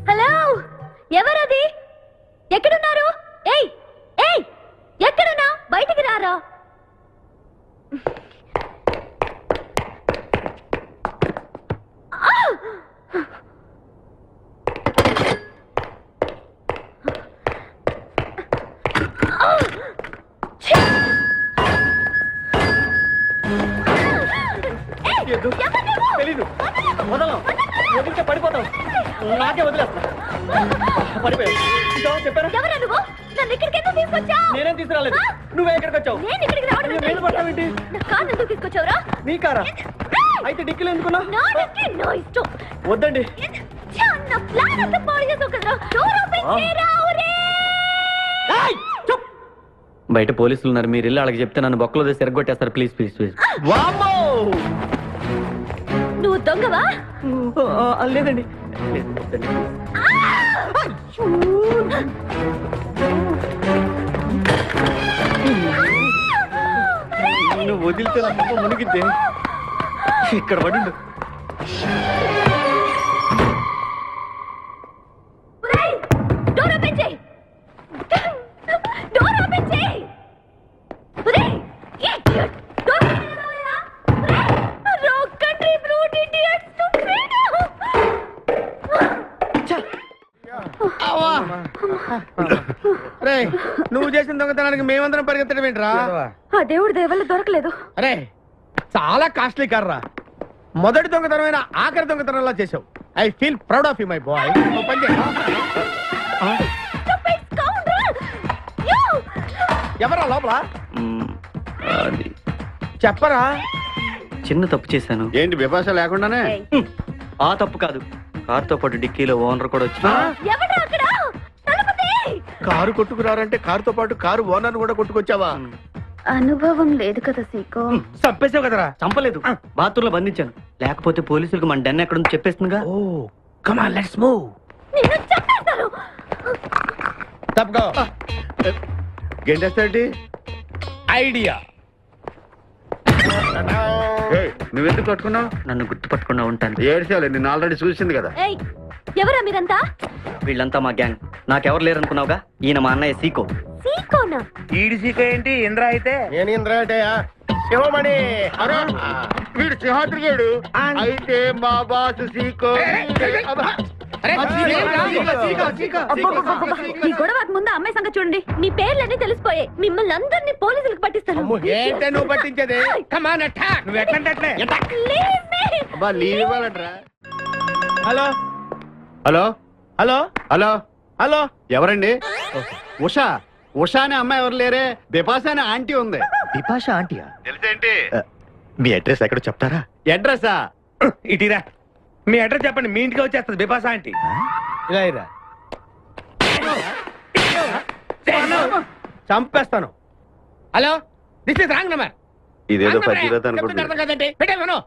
[SPEAKER 4] హలో, ఎవరది? ఎక్కడున్నారు? ఏయ్ ఏయ్, ఎక్కడున్నా? బయటికి రారా.
[SPEAKER 6] తెలీదు. వదలం, వదిలితే పడిపోతాం. నాకే వదిలేస్తా. పడిపోయావు. చెప్పారా?
[SPEAKER 4] ఎవరా నువ్వు? నన్ను ఇక్కడికి ఎందుకు తీసుకొచ్చావు?
[SPEAKER 6] నేనేం తీసుకురాలేదు. నువ్వే ఎక్కడికి వచ్చావు?
[SPEAKER 4] నేను ఇక్కడికి రావడం
[SPEAKER 6] మీద పడతావేంటి?
[SPEAKER 4] నా కారు ఎందుకు తీసుకొచ్చావురా?
[SPEAKER 6] నీ కారా? అయితే డిక్కీలు ఎందుకున్నా?
[SPEAKER 4] నా డిక్కీ నా ఇష్టం.
[SPEAKER 6] వద్దండి.
[SPEAKER 4] నా ప్లాన్ అంతా పాడు చేసావు కదరా. డోర్ ఓపెన్ చేయరా.
[SPEAKER 6] బయట పోలీసులు ఉన్నారు, మీరు వెళ్ళి వాళ్ళకి చెప్తే నన్ను బొక్కలో తీసి ఎరగొట్టేస్తారు. Please please please.
[SPEAKER 4] నువ్వు దొంగవా?
[SPEAKER 6] లేదండి. నువ్వు వదిలితే నా తప్ప మునిగిద్దే. ఇక్కడ పడిండు.
[SPEAKER 4] డోర్ ఓపెన్ చేయి. డోర్ ఓపెన్ చేయి. Rock country brute idiots.
[SPEAKER 5] రే, నువ్వు చేసిన దొంగతనానికి మేమందరం పరిగెత్తడం ఏంట్రా?
[SPEAKER 4] ఆ దేవుడి దయవల్ల దొరకలేదు.
[SPEAKER 5] అరే, చాలా కాస్ట్లీ కార్రా. మొదటి దొంగతనమైన ఆఖరి దొంగతనంలా చేసావు. I feel proud of you my boy. ఎవరా లోపల? చెప్పరా?
[SPEAKER 6] చిన్న తప్పు చేశాను.
[SPEAKER 7] ఏంటి విపాస లేకుండానే?
[SPEAKER 6] ఆ తప్పు కాదు, కారుతో పాటు డిక్కీలో ఓనర్ కూడా వచ్చి
[SPEAKER 4] ఎవరా అక్కడ? తలుపు తీయ్.
[SPEAKER 5] కారు కొట్టుకురారంటే కారుతో పాటు కారు ఓనర్ కూడా కొట్టుకొచ్చావా?
[SPEAKER 4] అనుభవం లేదు కదా సీకో.
[SPEAKER 5] చంపేసావు కదరా?
[SPEAKER 6] చంపలేదు, బాత్రూమ్ లో బంధించాను. లేకపోతే పోలీసులకు మన డెన్ ఎక్కడుందో చెప్పేస్తుందిగా.
[SPEAKER 5] ఓ, కమ్ ఆన్, లెట్స్ మూవ్.
[SPEAKER 4] నిన్ను చంపేస్తారు.
[SPEAKER 5] తప్పుకో.
[SPEAKER 7] గెంటేస్తాంటి
[SPEAKER 5] ఐడియా.
[SPEAKER 7] నువ్వెందుకు కట్టుకున్నావు?
[SPEAKER 6] నన్ను గుర్తుపట్టకుండా ఉంటాను.
[SPEAKER 7] ఏడ్చావులే, నిన్ను ఆల్రెడీ చూసింది కదా.
[SPEAKER 4] ఏయ్, ఎవరా మీరంతా?
[SPEAKER 6] వీళ్ళంతా మా గ్యాంగ్. నాకెవరు లేరనుకున్నావుగా, ఈయన మా అన్నయ్య సీకో.
[SPEAKER 4] సీకోనా?
[SPEAKER 6] ఈడి సీకో ఏంటి, ఇంద్ర అయితే?
[SPEAKER 5] నేను ఇంద్ర అంటే శివమణి.
[SPEAKER 3] అరే, వీడు సింహాద్రిగాడు. అయితే మా బాసు సీకో.
[SPEAKER 5] అరే,
[SPEAKER 4] అబ్బబ్బబ్బబ్బబ్బ. ఈ గొడవకు ముందు అమ్మాయి సంగతి చూడండి. మీ పేర్లన్నీ తెలిసిపోయాయి. మిమ్మల్ని అందరినీ పోలీసులకు పట్టిస్తాను.
[SPEAKER 5] అమ్మో, ఏంటే నువ్వు పట్టించేది? Come on, attack. నువ్వు ఎట్లంటే అట్లే.
[SPEAKER 4] Leave me.
[SPEAKER 7] అబ్బా లీవ్ ఇవ్వాలంటరా.
[SPEAKER 5] Hello
[SPEAKER 7] hello
[SPEAKER 5] hello
[SPEAKER 7] hello
[SPEAKER 5] hello
[SPEAKER 7] ఎవరండి? ఉషా. ఉషా అనే అమ్మాయి ఎవరు లేరే, బిపాస అనే ఆంటీ ఉంది.
[SPEAKER 9] బిపాష ఆంటీయా?
[SPEAKER 7] తెలుసేంటి?
[SPEAKER 9] మీ అడ్రస్ ఎక్కడో చెప్తారా?
[SPEAKER 7] అడ్రస్సా?
[SPEAKER 5] ఇటీరా మీ అడ్రస్ చెప్పండి, మీ ఇంటికి వచ్చేస్తుంది బిపాస ఆంటీ. ఇలా ఇరా. చంపేస్తాను. Hello, this is wrong number.
[SPEAKER 8] ఇదేదో పచ్చిరత అనుకుంటున్నా.
[SPEAKER 5] అర్థం కదండి, పెట్టేమను.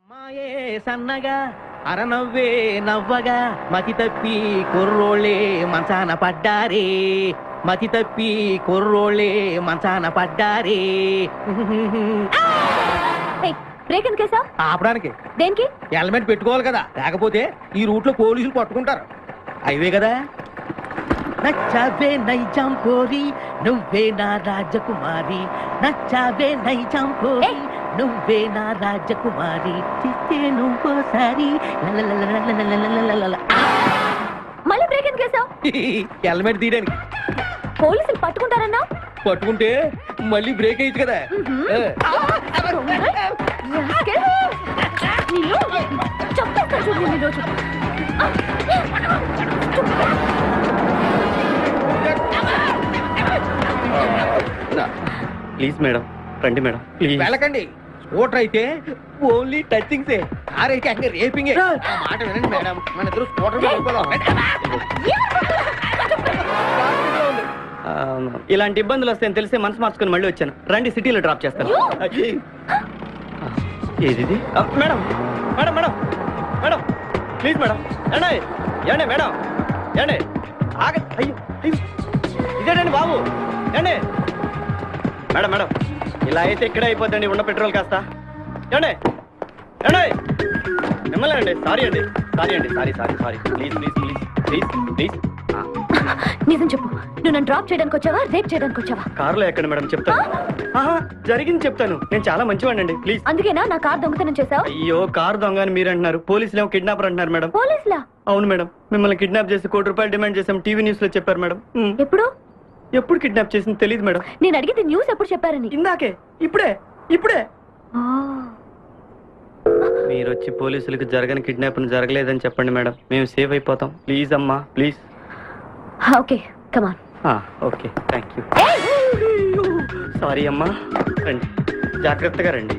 [SPEAKER 6] అమ్మాయే సన్నగా అరనవ్వే నవ్వగా మతి తప్పి కుర్రోళ్ళే మంచాన పడ్డారే, మతి తప్పి కుర్రోళ్ళే మంచాన పడ్డారే.
[SPEAKER 4] ఏయ్, బ్రేక్ ఎందుకు వేసావ్?
[SPEAKER 5] ఆపడానికి
[SPEAKER 4] దేనికి?
[SPEAKER 5] హెల్మెట్ పెట్టుకోవాలి కదా, లేకపోతే ఈ రూట్ లో పోలీసులు పట్టుకుంటారు. హైవే కదా.
[SPEAKER 6] నచ్చావే నైజాం కోరి నువ్వే నా రాజకుమారి, నచ్చావే నైజాం కోరి
[SPEAKER 4] ఏయ్!
[SPEAKER 6] నువ్వే నా రాజకుమారి, చిస్తే నువ్వోసారి లలలలలలలలలలల.
[SPEAKER 4] మళ్ళీ బ్రేక్ ఎందుకు వేసావ్?
[SPEAKER 5] హెల్మెట్ తీయడానికి.
[SPEAKER 4] పోలీసులు పట్టుకుంటారన్నా?
[SPEAKER 5] పట్టుకుంటే మళ్ళీ బ్రేక్ అయ్యింది కదా.
[SPEAKER 4] చంపేస్తాను చూడు నిన్ను ఈరోజు.
[SPEAKER 6] ప్లీజ్ మేడం, రండి మేడం, ప్లీజ్.
[SPEAKER 5] వెళ్ళకండి. స్కూటర్ అయితే ఓన్లీ టచింగ్సే, కార్ అయితే అన్ని రేపింగే. ఆ మాట వినండి మేడం, మన ఇద్దరు స్కూటర్ మీద వెళ్ళిపోదాం.
[SPEAKER 6] ఆ, ఇలాంటి ఇబ్బందులు వస్తాయని తెలిసే మనసు మార్చుకుని మళ్ళీ వచ్చాను. రండి, సిటీలో డ్రాప్ చేస్తాను. ఏది ఇది? Madam madam madam madam please madam. ఏండి ఏండి మేడం, ఏండి ఆగ. అయ్యో అయ్యో, ఇదేనండి బాబు. ఏండి మేడం మేడం, ఇలా అయితే ఇక్కడే అయిపోద్దండి ఉన్న పెట్రోల్ కాస్త. ఏండి ఏండి మిమ్మల్ని అండి, సారీ అండి, సారీ అండి, sorry sorry sorry, please please please please please.
[SPEAKER 4] నిజం చెప్పు, నువ్వు నన్ను డ్రాప్ చేయడానికి వచ్చావా, రేప్ చేయడానికి వచ్చావా?
[SPEAKER 6] కారులో ఎక్కండి మేడం, చెప్తాను. ఆహా, జరిగింది చెప్తాను. నేను చాలా మంచివాడిని అండి, ప్లీజ్.
[SPEAKER 4] అందుకేనా నా కార్ దొంగతనం చేసావు?
[SPEAKER 6] అయ్యో, కారు దొంగ అని మీరు అంటున్నారు, పోలీసులు ఏమో కిడ్నాపర్ అంటున్నారు మేడం.
[SPEAKER 4] పోలీసులా?
[SPEAKER 6] అవును మేడం, మిమ్మల్ని కిడ్నాప్ చేసి ₹1 డిమాండ్ చేసాం, టీవీ న్యూస్ లో చెప్పారు మేడం.
[SPEAKER 4] ఎప్పుడు?
[SPEAKER 6] ఎప్పుడు కిడ్నాప్ చేసింది తెలియదు మేడం.
[SPEAKER 4] నేను అడిగితే న్యూస్ ఎప్పుడు చెప్పారని.
[SPEAKER 6] ఇందాకే, ఇప్పుడే ఇప్పుడే.
[SPEAKER 4] ఆ.
[SPEAKER 6] మీరు వచ్చి పోలీసులకు జరగని కిడ్నాప్ జరగలేదని చెప్పండి మేడం, మేము సేవ్ అయిపోతాం. ప్లీజ్ అమ్మా, please.
[SPEAKER 4] Okay, come on.
[SPEAKER 6] Okay, thank you. Sorry అమ్మా, రండి, జాగ్రత్తగా రండి.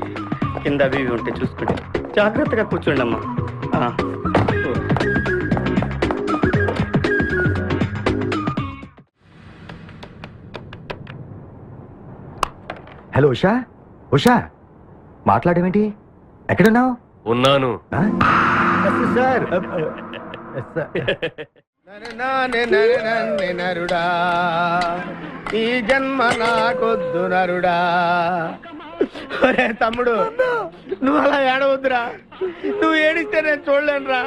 [SPEAKER 6] కింద అవి ఇవి ఉంటే చూసుకోండి, జాగ్రత్తగా కూర్చోండి అమ్మా.
[SPEAKER 9] హలో ఉషా. ఉషా, మాట్లాడేమేంటి? ఎక్కడున్నావు?
[SPEAKER 8] ఉన్నాను.
[SPEAKER 9] సార్
[SPEAKER 5] నరుడా, ఈ జన్మ నాకొద్దు నరుడా. ఒరే తమ్ముడు, నువ్వు అలా ఏడవద్దురా. నువ్వు ఏడిస్తే నేను చూడలేనురా.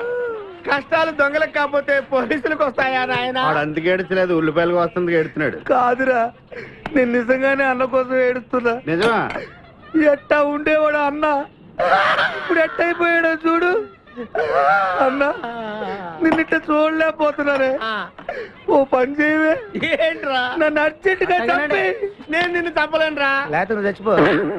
[SPEAKER 5] కష్టాలు దొంగలకు కాకపోతే పోలీసులకు వస్తాయా నాయన?
[SPEAKER 7] వాడు అందుకు ఏడ్చలేదు, ఉల్లిపాయలకు వస్తుంది ఏడుతున్నాడు.
[SPEAKER 5] కాదురా, నేను నిజంగానే అన్న కోసం ఏడుస్తున్నా.
[SPEAKER 7] నిజమా?
[SPEAKER 5] ఎట్టా ఉండేవాడు అన్న, ఇప్పుడు ఎట్టయిపోయాడో చూడు. అన్నా, నిన్నిట్ట చూడలేకపోతున్నారే. ఓ పని చేయవే. ఏంట్రా? నన్ను అర్జెంటుగా చంపి. నేను నిన్ను చంపలేనురా. లేకపోతే నువ్వు చచ్చిపో.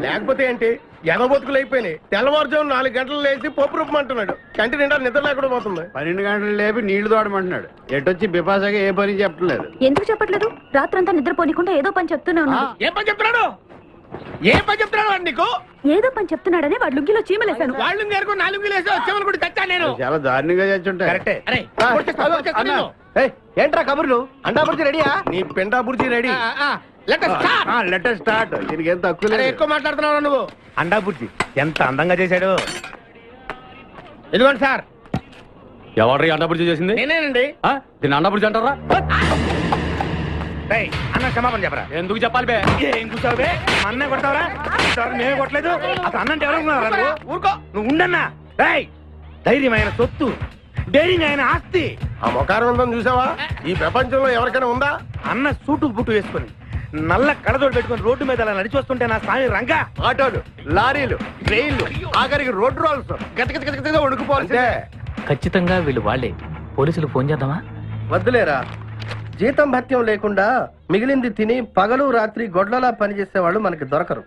[SPEAKER 5] లేకపోతే ఏంటి, ఎగబొతుకులు అయిపోయినాయి. తెల్లవారుజాము 4 గంటలు లేచి పప్పు రూపమంటున్నాడు. కంటి నిండా నిద్ర లేకుండా పోతుంది.
[SPEAKER 7] 12 గంటలు లేపి నీళ్లు తోడమంటున్నాడు. ఎటొచ్చి బిపాసగా ఏ పని చెప్పట్లేదు.
[SPEAKER 4] ఎందుకు చెప్పట్లేదు? రాత్రంతా నిద్రపోనికుండా ఏదో పని చెప్తూనే ఉన్నాడు.
[SPEAKER 5] ఏం పని చెప్తున్నాడు? ఏ పని చెప్తున్నాడు వాడు నీకు?
[SPEAKER 4] ఏదో పని చెప్తున్నాడని వాడు లుంగిలో చీమలేశాను.
[SPEAKER 5] వాళ్ళు నేర్కు 4 వేసి వచ్చేవాళ్ళు కూడా తెచ్చా నేను.
[SPEAKER 7] చాలా దారుణంగా చచ్చుంటాయి.
[SPEAKER 5] కరెక్టే. అరే, కొట్టేస్తా నేను.
[SPEAKER 9] ఏంట్రా కబుర్లు? అండాబుర్జీ రెడీయా?
[SPEAKER 7] నీ పెండా బుర్జీ రెడీ. Letter start. దీనికి ఏం తక్కువ లేదు.
[SPEAKER 5] ఎక్కువ మాట్లాడుతున్నావు నువ్వు.
[SPEAKER 9] అండాబుర్జీ ఎంత అందంగా చేశాడు.
[SPEAKER 5] ఇదిగోండి సార్.
[SPEAKER 2] ఎవరు అండబుర్జీ చేసింది?
[SPEAKER 5] నేనేనండి.
[SPEAKER 2] దీన్ని అండబుర్జీ అంటారా?
[SPEAKER 9] అన్న క్షమాపణ చెప్పరా.
[SPEAKER 2] ఎందుకు చెప్పాలి బే?
[SPEAKER 9] ఏం కూర్చోవు బే? అన్నే కొడతావరా? మేమే కొట్టలేదు. అసలు అన్నంటే ఎవరున్నారా నువ్వు?
[SPEAKER 5] ఊరుకో.
[SPEAKER 9] నువ్వు ఉండన్నా. ధైర్యమైన సొత్తు, డైరింగ్ అయిన ఆస్తి.
[SPEAKER 3] ఆ మొకారం ఉందని చూసావా? ఈ ప్రపంచంలో ఎవరికైనా ఉందా?
[SPEAKER 9] అన్న సూటు బుట్టు వేసుకొని నల్ల కడదోడు పెట్టుకుని రోడ్డు మీద అలా నడిచి వస్తుంటే నా స్వామి రంగా.
[SPEAKER 7] ఆటోలు, లారీలు, ట్రైన్లు, ఆఖరికి రోడ్ రోల్స్ గతగతగతగా ఉడుకుపోవాల్సిందే.
[SPEAKER 2] ఖచ్చితంగా వీళ్ళు వాళ్ళే. పోలీసులు ఫోన్ చేద్దామా?
[SPEAKER 6] వద్దులేరా, జీతం భత్యం లేకుండా మిగిలింది తిని పగలు రాత్రి గొడ్లలా పనిచేసే వాళ్ళు మనకి దొరకరు.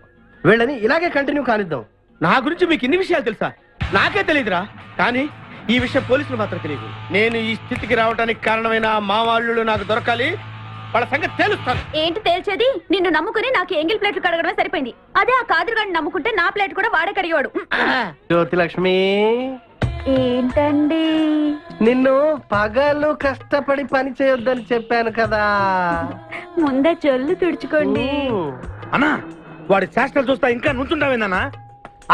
[SPEAKER 6] వీళ్ళని ఇలాగే కంటిన్యూ కానిద్దాం.
[SPEAKER 5] నా గురించి మీకు ఇన్ని విషయాలు తెలుసా? నాకే తెలియదురా. కానీ ఈ విషయం పోలీసులు మాత్రం తెలియదు. నేను ఈ స్థితికి రావడానికి కారణమైన మా వాళ్ళు నాకు దొరకాలి. వాళ్ళ సంగతి తెలుస్తాను.
[SPEAKER 4] ఏంటి తేల్చేది? నిన్ను నమ్ముకుని నాకు ఎంగిల్ ప్లేట్లు కడగడమే సరిపోయింది. అదే ఆ కాదురుగాడిని నమ్ముకుంటే నా ప్లేట్ కూడా వాడే కడిగేవాడు.
[SPEAKER 6] జ్యోతిలక్ష్మి,
[SPEAKER 4] ఏంటండి?
[SPEAKER 6] నిన్ను పగలు కష్టపడి పని చేయొద్దని చెప్పాను కదా.
[SPEAKER 4] ముందే చొల్లు తుడుచుకోండి.
[SPEAKER 9] అన్నా వాడి చేష్టలు చూస్తా ఇంకా నుంచుంటావేందన్నా?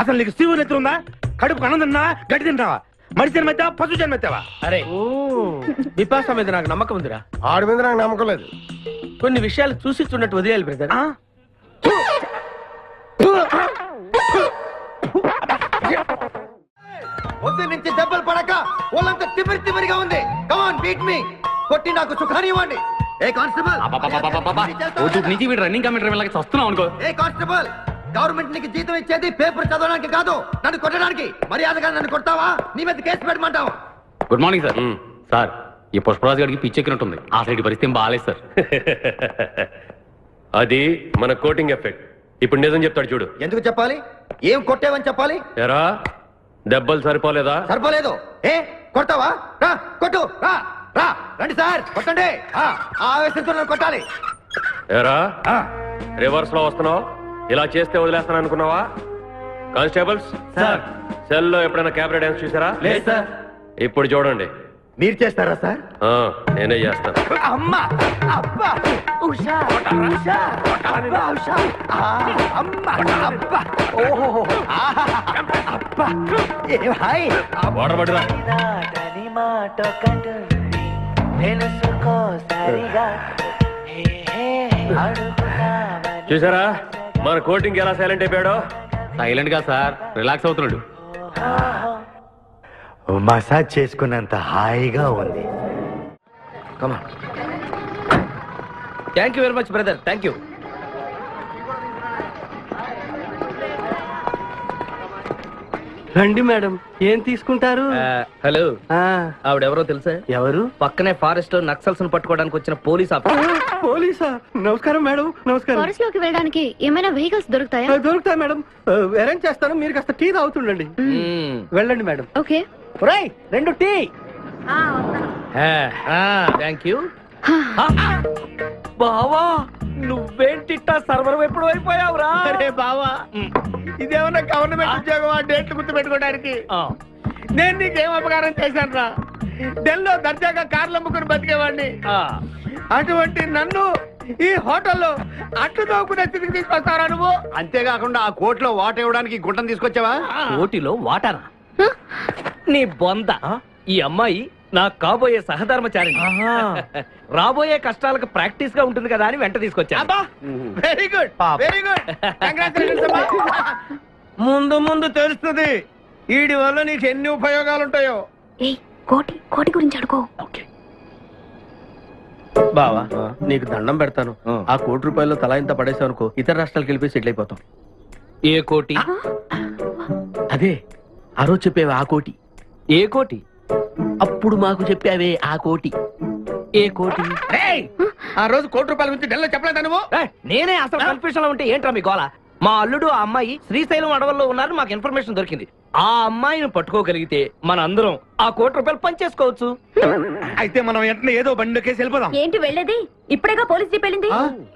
[SPEAKER 9] అసలు నీకు శివుని ఎత్తు ఉందా? కడుపు అన్నం తిన్నా గడ్డి తింటావా? మనిషి జన్మెత్తావా పశు జన్మెత్తావా?
[SPEAKER 5] అరే, బిపాస మీద నాకు నమ్మకం ఉందిరా.
[SPEAKER 6] ఆడి మీద నాకు నమ్మకం లేదు.
[SPEAKER 5] కొన్ని విషయాలు చూసి చూడట్టు వదిలేయాలి బ్రదర్.
[SPEAKER 6] పొద్దు నుంచి దెబ్బలు పడక వాళ్ళంతా తిమిరిగా ఉంది. కమాన్ బీట్ మీ, కొట్టి నాకు సుఖాన్ని ఇవ్వండి. ఏ కానిస్టేబుల్,
[SPEAKER 2] నుంచి వీడు రన్నింగ్ కమిటర్ వెళ్ళక వస్తున్నావు అనుకో.
[SPEAKER 6] ఏ కానిస్టేబుల్, గవర్నమెంట్ నీకు జీతం ఇచ్చేది పేపర్ చదవడానికి కాదు, నన్ను కొట్టడానికి. మర్యాదగా నన్ను కొడతావా? నీ మీద కేసు పెట్టమంటావా?
[SPEAKER 2] Good morning sir. సార్, ఈ పుష్పరాజు గారికి పిచ్చెక్కినట్టుంది. ఆ సైడ్ పరిస్థితి బాగాలేదు సార్.
[SPEAKER 8] అది మన కోటింగ్ ఎఫెక్ట్. ఇప్పుడు నిజం చెప్తాడు చూడు.
[SPEAKER 6] ఎందుకు చెప్పాలి? ఏం కొట్టేవని చెప్పాలి?
[SPEAKER 8] ఎరా దెబ్బలు సరిపోలేదా?
[SPEAKER 6] సరిపోలేదు. ఏ కొడతావా? రా కొట్టు, రా రా, రండి సార్ కొట్టండి. ఆవేశంతో నన్ను కొట్టాలి.
[SPEAKER 8] ఎరా రివర్స్ లో వస్తున్నావు? ఇలా చేస్తే వదిలేస్తాను అనుకున్నావా? కానిస్టేబుల్స్
[SPEAKER 6] సార్,
[SPEAKER 8] సెల్ లో ఎప్పుడైనా కెమెరా డాన్స్ చూసారా?
[SPEAKER 6] లేదు సార్.
[SPEAKER 8] ఇప్పుడు చూడండి.
[SPEAKER 6] మీరు చేస్తారా సార్?
[SPEAKER 8] నేనే చేస్తాను.
[SPEAKER 6] అమ్మా, అబ్బా, ఉషా, ఉషా, అబ్బా, ఉషా, అమ్మా, అబ్బా, ఓహో, అబ్బా, ఏ భాయ్,
[SPEAKER 8] వాటర్ పట్టురా. చూసారా మన కోటింగ్ ఎలా సైలెంట్ అయిపోయాడో?
[SPEAKER 2] సైలెంట్ గా సార్, రిలాక్స్ అవుతున్నాడు.
[SPEAKER 7] మసాజ్ చేసుకున్నంత హాయిగా ఉంది.
[SPEAKER 5] Thank you very much brother, thank you.
[SPEAKER 6] రండి మేడం, ఏం తీసుకుంటారు?
[SPEAKER 5] హలో, ఆవిడెవరో తెలుసా?
[SPEAKER 6] ఎవరు?
[SPEAKER 5] పక్కనే ఫారెస్ట్ లో నక్సల్స్ పట్టుకోవడానికి వచ్చిన పోలీస్ ఆఫీసర్.
[SPEAKER 6] పోలీసా? నమస్కారం మేడం. నమస్కారం.
[SPEAKER 4] ఫారెస్ట్ లోకి వెళ్ళడానికి ఏమైనా వెహికల్స్ దొరుకుతాయా?
[SPEAKER 6] దొరుకుతాయి మేడం, అరేంజ్ చేస్తాను. మీరు కాస్త టీ తాగుతుండండి. వెళ్ళండి మేడం.
[SPEAKER 4] ఓకే.
[SPEAKER 6] ఒరేయ్, 2 టీ.
[SPEAKER 5] Thank you. బావా, నువ్వేంటిట్టా సర్వర్ ఎప్పుడు అయిపోయావురా? అరే బావా, ఇదేమన్నా గవర్నమెంట్ ఉద్యోగం? డేట్లు గుర్తు పెట్టుకోవడానికి నేను నీకేం అపకారం చేశాను రా? ఢిల్లీలో దర్జాగా కార్లు అమ్ముకుని బతికేవాడిని. అటువంటి నన్ను ఈ హోటల్లో అట్లు తోకునే స్థితికి తీసుకొస్తారా నువ్వు?
[SPEAKER 7] అంతేకాకుండా ఆ కోట్లో వాట ఇవ్వడానికి గుంటను తీసుకొచ్చావా?
[SPEAKER 2] కోటిలో వాటానా? నీ బొంద. ఈ అమ్మాయి నా కాబోయే సహధర్మచారి. రాబోయే కష్టాలకు ప్రాక్టీస్ గా ఉంటుంది కదా అని వెంట తీసుకొచ్చా.
[SPEAKER 5] Very good, very good. ముందు ముందు తెలుస్తుంది వీడి వల్ల నీకు ఎన్ని ఉపయోగాలు ఉంటాయో.
[SPEAKER 4] కోటి గురించి అడుకో.
[SPEAKER 5] బావా, నీకు దండం పెడతాను. ఆ ₹1 తలా ఇంత పడేసావు అనుకో, ఇతర రాష్ట్రాలకు వెళ్ళిపోయి సెటిల్ అయిపోతాం.
[SPEAKER 2] ఏ కోటి?
[SPEAKER 5] అదే ఆ రోజు చెప్పేవి ఆ కోటి.
[SPEAKER 2] ఏ కోటి?
[SPEAKER 5] అప్పుడు మాకు చెప్పావే ఆ కోటి.
[SPEAKER 2] ఏ కోటి?
[SPEAKER 5] ఆ రోజు ₹1 గురించి ఢిల్లీలో చెప్పలేదా నువ్వు?
[SPEAKER 2] నేనే అసలు కన్ఫ్యూషన్ లో ఉంటే ఏంట్రా మీ గోల? మా అల్లుడు ఆ అమ్మాయి శ్రీశైలం అడవుల్లో ఉన్నారు, మాకు ఇన్ఫర్మేషన్ దొరికింది. ఆ అమ్మాయిని పట్టుకోగలిగితే మన అందరం ఆ ₹1 పనిచేసుకోవచ్చు.
[SPEAKER 9] అయితే మనం వెంటనే ఏదో బండి కేసు వెళ్ళిపోదాం.
[SPEAKER 4] ఏంటి వెళ్ళేది? ఇప్పుడేగా పోలీస్ జీప్ వెళ్ళింది.